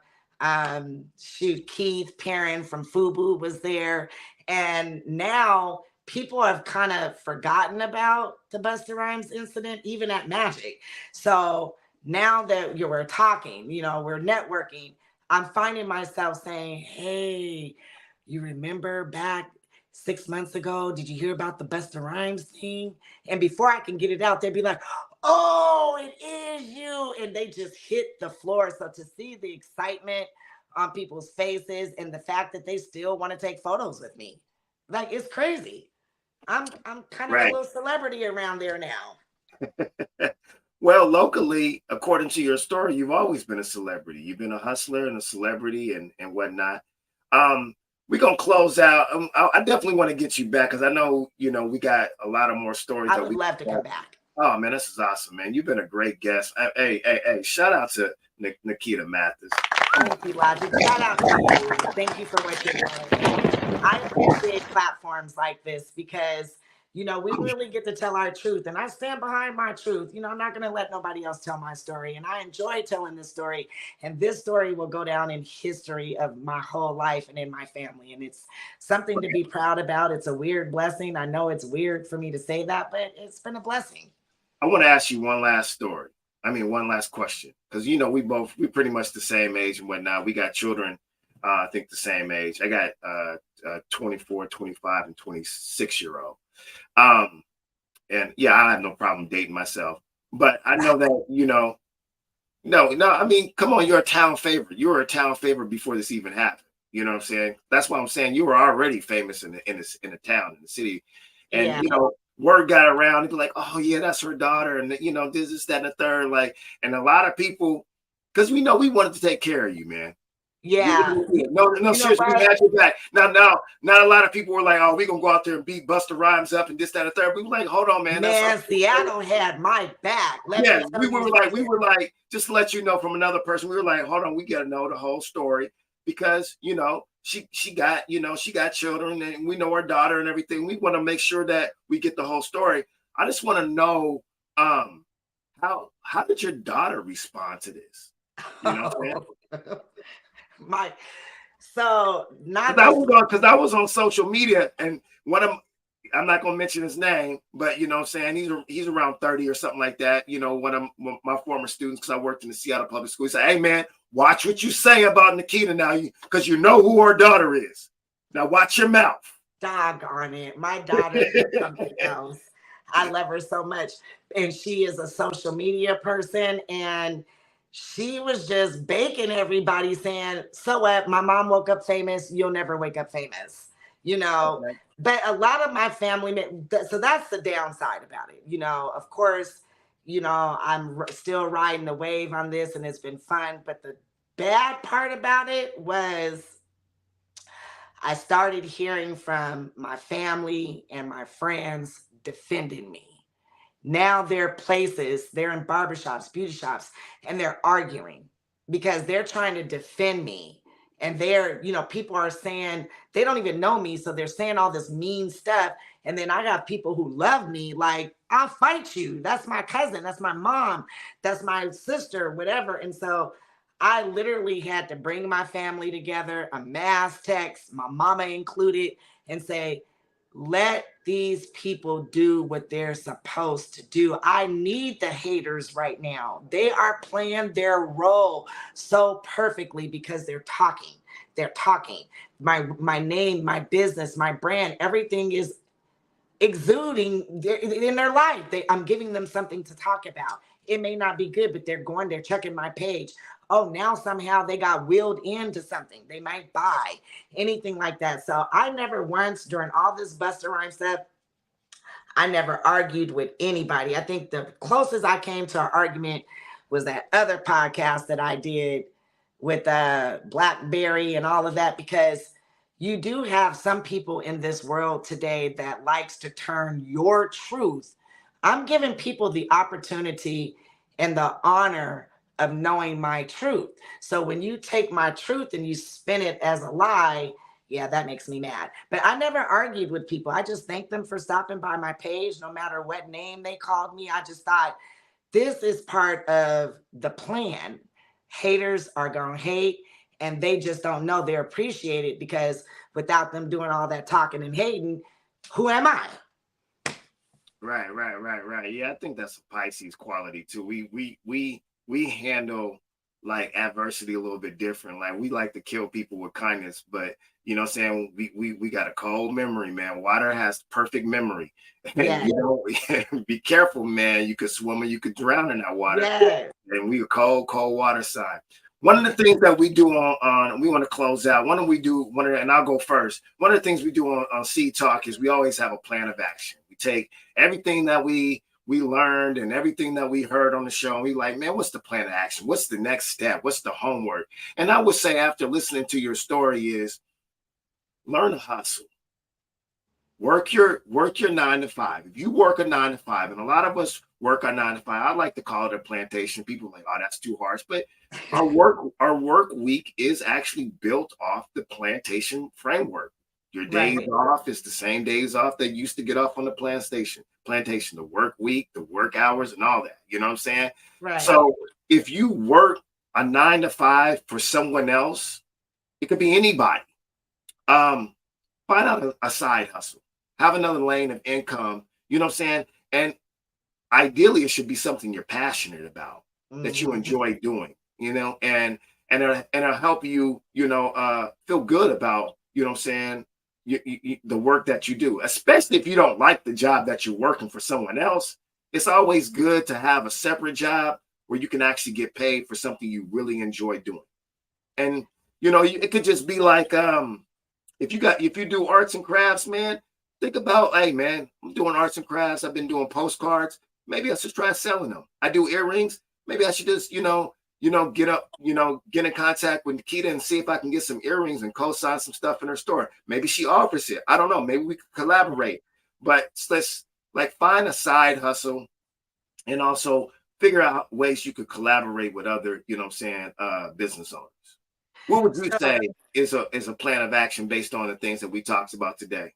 Shoot, Keith Perrin from FUBU was there. And now people have kind of forgotten about the Busta Rhymes incident, even at Magic. So now that we're talking, we're networking, I'm finding myself saying, hey, you remember back 6 months ago, did you hear about the Busta Rhymes thing? And before I can get it out, they'd be like, oh, it is you. And they just hit the floor. So to see the excitement on people's faces and the fact that they still want to take photos with me, like, it's crazy. I'm kind of a Right. little celebrity around there now. Well, locally, according to your story, you've always been a celebrity. You've been a hustler and a celebrity and whatnot. We're gonna close out. I definitely want to get you back because I know we got a lot of more stories I that would we. love to come back. Oh man, this is awesome, man. You've been a great guest. Hey! Shout out to Nikita Mathis. Thank you, Logic. Shout out to you. Thank you for what you're doing. I appreciate platforms like this because, we really get to tell our truth. And I stand behind my truth. I'm not going to let nobody else tell my story. And I enjoy telling this story. And this story will go down in history of my whole life and in my family. And it's something to be proud about. It's a weird blessing. I know it's weird for me to say that, but it's been a blessing. I want to ask you one last story. I mean, one last question, because we pretty much the same age and whatnot. We got children, I think the same age. I got 24, 25, and 26-year-old. And yeah, I have no problem dating myself, but I know that no. I mean, come on, you're a town favorite. You were a town favorite before this even happened. You know what I'm saying? That's why I'm saying you were already famous in the town, in the city, and Yeah. word got around. People like, oh yeah, that's her daughter, and this, that, and the third. Like, and a lot of people, because we know we wanted to take care of you, man. Yeah. No, seriously, we had your back. Now, not a lot of people were like, oh, we're gonna go out there and beat Busta Rhymes up and this, that, and the third. We were like, hold on, man. Man, Seattle had my back. Let Yeah, me tell you we were like, just to let you know from another person, we were like, hold on, we gotta know the whole story because she got she got children and we know her daughter and everything. We want to make sure that we get the whole story. I just want to know how did your daughter respond to this? You know what I'm saying? My so not Because I was on social media and I'm not gonna mention his name, but what I'm saying, he's around 30 or something like that. One of my former students, because I worked in the Seattle public school, he said, hey man, watch what you say about Nikita now, because you know who her daughter is. Now watch your mouth. doggone it. My daughter is something else. I love her so much. And she is a social media person. And she was just baking everybody saying, so what? My mom woke up famous. You'll never wake up famous. Okay. But a lot of my family, so that's the downside about it. Of course, I'm still riding the wave on this and it's been fun. But the bad part about it was I started hearing from my family and my friends defending me. Now they're in barbershops, beauty shops, and they're arguing because they're trying to defend me. And people are saying they don't even know me. So they're saying all this mean stuff. And then I got people who love me, like, I'll fight you. That's my cousin. That's my mom. That's my sister, whatever. And so I literally had to bring my family together, a mass text, my mama included, and say, let these people do what they're supposed to do. I need the haters right now. They are playing their role so perfectly because they're talking. They're talking. My name, my business, my brand, everything is exuding in their life. I'm giving them something to talk about. It may not be good, but they're checking my page. Oh, now somehow they got wheeled into something. They might buy anything like that. So I never once during all this Busta Rhymes stuff, I never argued with anybody. I think the closest I came to an argument was that other podcast that I did with BlackBerry and all of that, because you do have some people in this world today that likes to turn your truth. I'm giving people the opportunity and the honor of knowing my truth. So when you take my truth and you spin it as a lie, yeah, that makes me mad. But I never argued with people. I just thanked them for stopping by my page, no matter what name they called me. I just thought this is part of the plan. Haters are going to hate, and they just don't know they're appreciated, because without them doing all that talking and hating, who am I? Right. Yeah, I think that's a Pisces quality too. We handle like adversity a little bit different. Like we like to kill people with kindness, but you know what I'm saying, we got a cold memory, man. Water has perfect memory. Yes. You know, be careful, man. You could swim or you could drown in that water. Yes. And we a cold water sign. One of the things that we do on we want to close out. And I'll go first. One of the things we do on Seed Talk is we always have a plan of action. We take everything that we learned and everything that we heard on the show, and we like, man, what's the plan of action? What's the next step? What's the homework? And I would say, after listening to your story, is learn to hustle. Work your 9 to 5. If you work a 9 to 5, and a lot of us work our 9 to 5, I like to call it a plantation. People are like, oh, that's too harsh. But our work week is actually built off the plantation framework. Your days Right. off is the same days off that you used to get off on the plantation, the work week, the work hours, and all that. You know what I'm saying? Right. So if you work a 9 to 5 for someone else, it could be anybody. Um, Find out a side hustle, have another lane of income. You know what I'm saying? And ideally, it should be something you're passionate about, that you Mhm. enjoy doing. You know, and it'll help you. Feel good about, you know what I'm saying, the work that you do, especially if you don't like the job that you're working for someone else. It's always good to have a separate job where you can actually get paid for something you really enjoy doing. And it could just be like, if you do arts and crafts, man, think about, hey, man, I'm doing arts and crafts. I've been doing postcards. Maybe I should try selling them. I do earrings. Maybe I should just, get in contact with Nikita and see if I can get some earrings and co-sign some stuff in her store. Maybe she offers it. I don't know. Maybe we could collaborate. But let's like find a side hustle, and also figure out ways you could collaborate with other, you know what I'm saying, business owners. What would you So, say is a plan of action based on the things that we talked about today?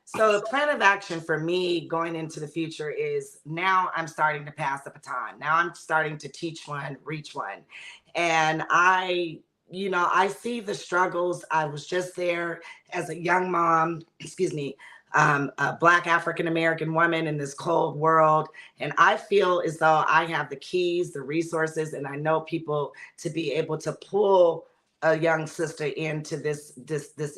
so the plan of action for me going into the future is, now I'm starting to pass the baton. Now I'm starting to teach one, reach one. And I see the struggles. I was just there as a young mom, excuse me, a Black African American woman in this cold world. And I feel as though I have the keys, the resources, and I know people to be able to pull a young sister into this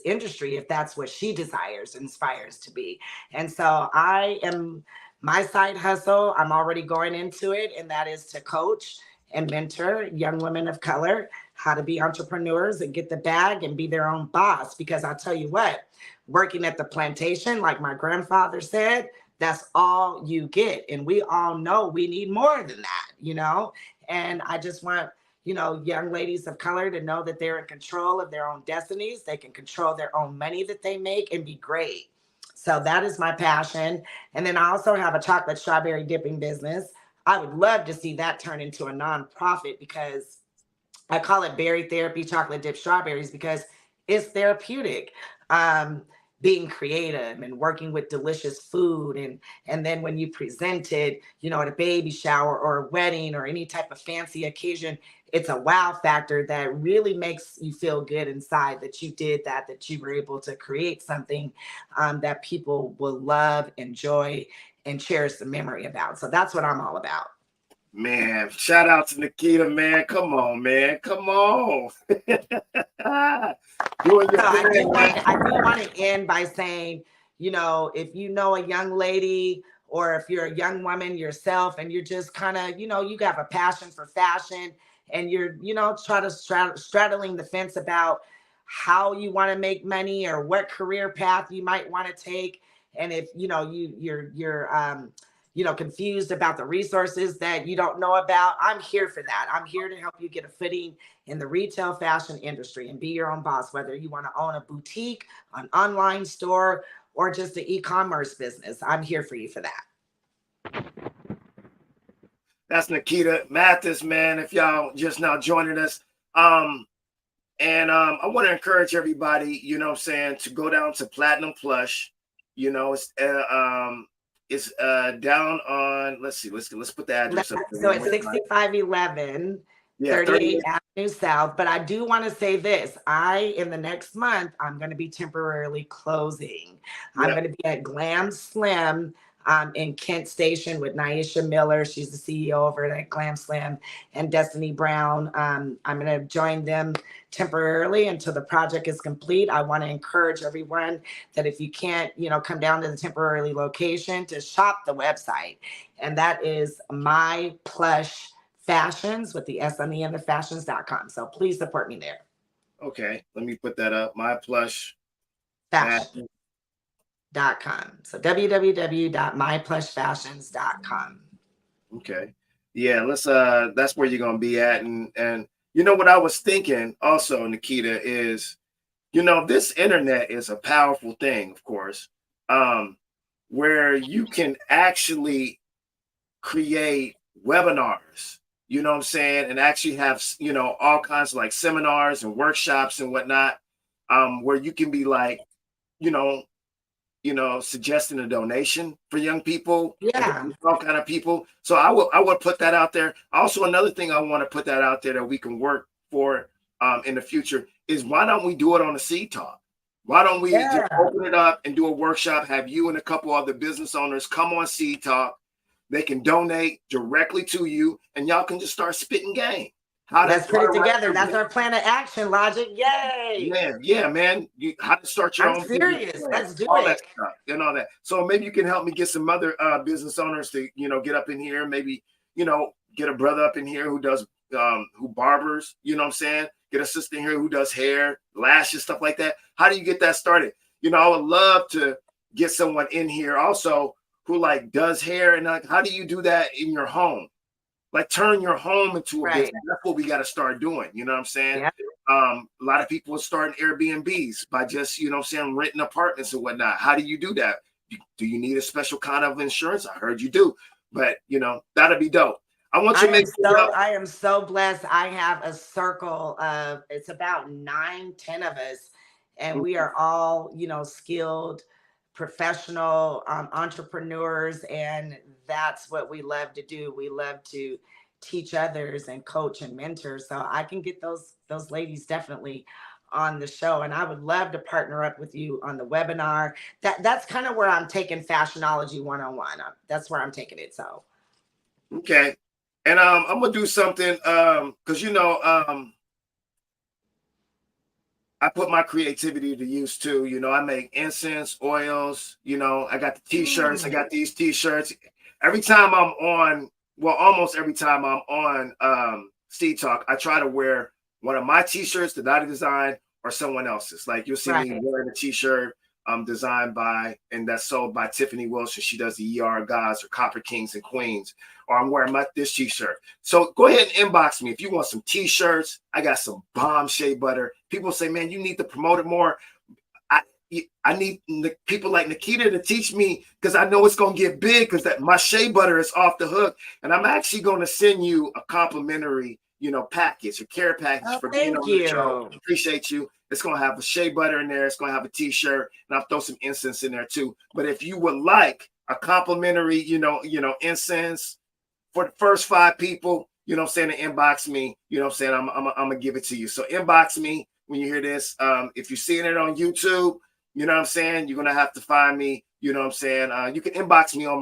industry if that's what she desires, inspires to be. And so I am, my side hustle, I'm already going into it, and that is to coach and mentor young women of color how to be entrepreneurs and get the bag and be their own boss. Because I'll tell you what, working at the plantation, like my grandfather said, that's all you get. And we all know we need more than that. And I just want, young ladies of color to know that they're in control of their own destinies. They can control their own money that they make and be great. So that is my passion. And then I also have a chocolate strawberry dipping business. I would love to see that turn into a nonprofit, because I call it berry therapy chocolate dip strawberries, because it's therapeutic. Um, Being creative and working with delicious food, and then when you present it, at a baby shower or a wedding or any type of fancy occasion, it's a wow factor that really makes you feel good inside, that you did that you were able to create something that people will love, enjoy, and cherish the memory about. So that's what I'm all about. Man, shout out to Nikita, man. Come on, man. Come on. Doing So your I do thing, want man. to, I do want to end by saying, if you know a young lady, or if you're a young woman yourself and you're just kind of, you have a passion for fashion, and you're, try to straddling the fence about how you want to make money or what career path you might want to take. And if, confused about the resources that you don't know about, I'm here for that. I'm here to help you get a footing in the retail fashion industry and be your own boss, whether you want to own a boutique, an online store, or just an e-commerce business. I'm here for you for that. That's Nikita Mathis, man. If y'all just now joining us, I want to encourage everybody, to go down to Platinum Plush. It's down on. Let's see. Let's put the address up there. So it's 6511 Yeah, 38th Avenue South. But I do want to say this. In the next month, I'm going to be temporarily closing. I'm going to be at Glam Slim in Kent Station with Nyesha Miller. She's the CEO over at Glam Slim, and Destiny Brown. I'm going to join them temporarily until the project is complete. I want to encourage everyone that if you can't, come down to the temporary location, to shop the website. And that is My Plush Fashions with the S on the end of fashions.com. So please support me there. Okay, let me put that up. My Plush Fashion.com. So www.myplushfashions.com. Okay. Yeah, that's where you're gonna be at. And what I was thinking also, Nikita, is this internet is a powerful thing, of course, where you can actually create webinars, and actually have all kinds of like seminars and workshops and whatnot, where you can be like, suggesting a donation for young people, all kind of people. So I would put that out there. Also, another thing I want to put that out there that we can work for in the future is, why don't we do it on the Seed Talk? Why don't we just open it up and do a workshop, have you and a couple other business owners come on Seed Talk. They can donate directly to you, and y'all can just start spitting game. Let's put it together. That's our plan of action, Logic. Yay! Yeah, man. How to start your own serious. business. Let's do all it. That stuff and all that. So maybe you can help me get some other business owners to, get up in here. Maybe, get a brother up in here who does who barbers, Get a sister in here who does hair, lashes, stuff like that. How do you get that started? I would love to get someone in here also who like does hair, and like, how do you do that in your home? Like, turn your home into a business. That's what we got to start doing. You know what I'm saying? Yeah. A lot of people are starting Airbnbs by just, renting apartments and whatnot. How do you do that? Do you need a special kind of insurance? I heard you do, but that'll be dope. I want you to make I am so blessed. I have a circle of, it's about 9-10 of us, and we are all, skilled professional entrepreneurs, and that's what we love to do. We love to teach others and coach and mentor. So I can get those ladies definitely on the show, and I would love to partner up with you on the webinar. That's kind of where I'm taking Fashionology 101. That's where I'm taking it. So okay. And I'm gonna do something because I put my creativity to use too. I make incense, oils, I got the t-shirts, I got these t-shirts. Every time I'm on, almost every time I'm on Seed Talk, I try to wear one of my t-shirts that I designed or someone else's. Like, you'll see me wearing a t-shirt designed by, and that's sold by Tiffany Wilson. She does the ER Gods or Copper Kings and Queens. Or I'm wearing this t-shirt. So go ahead and inbox me if you want some t-shirts. I got some bomb shea butter. People say, man, you need to promote it more. I need people like Nikita to teach me, because I know it's going to get big, because that my shea butter is off the hook. And I'm actually going to send you a complimentary, package, a care package for being on the show. Appreciate you. It's going to have a shea butter in there. It's going to have a t-shirt, and I'll throw some incense in there too. But if you would like a complimentary, incense for the first 5 people, to inbox me, I'm going to give it to you. So inbox me when you hear this. If you're seeing it on YouTube, you're going to have to find me, you can inbox me on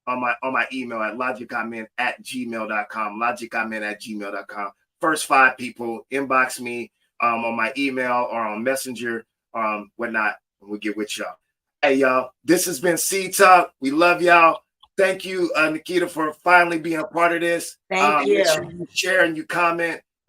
my email at logicgodmen@gmail.com, logicgodmen@gmail.com. First 5 people, inbox me on my email or on Messenger, whatnot, and we'll get with y'all. Hey, y'all, this has been Seed Talk. We love y'all. Thank you, Nikita, for finally being a part of this. Thank you. Make sure you share and you comment.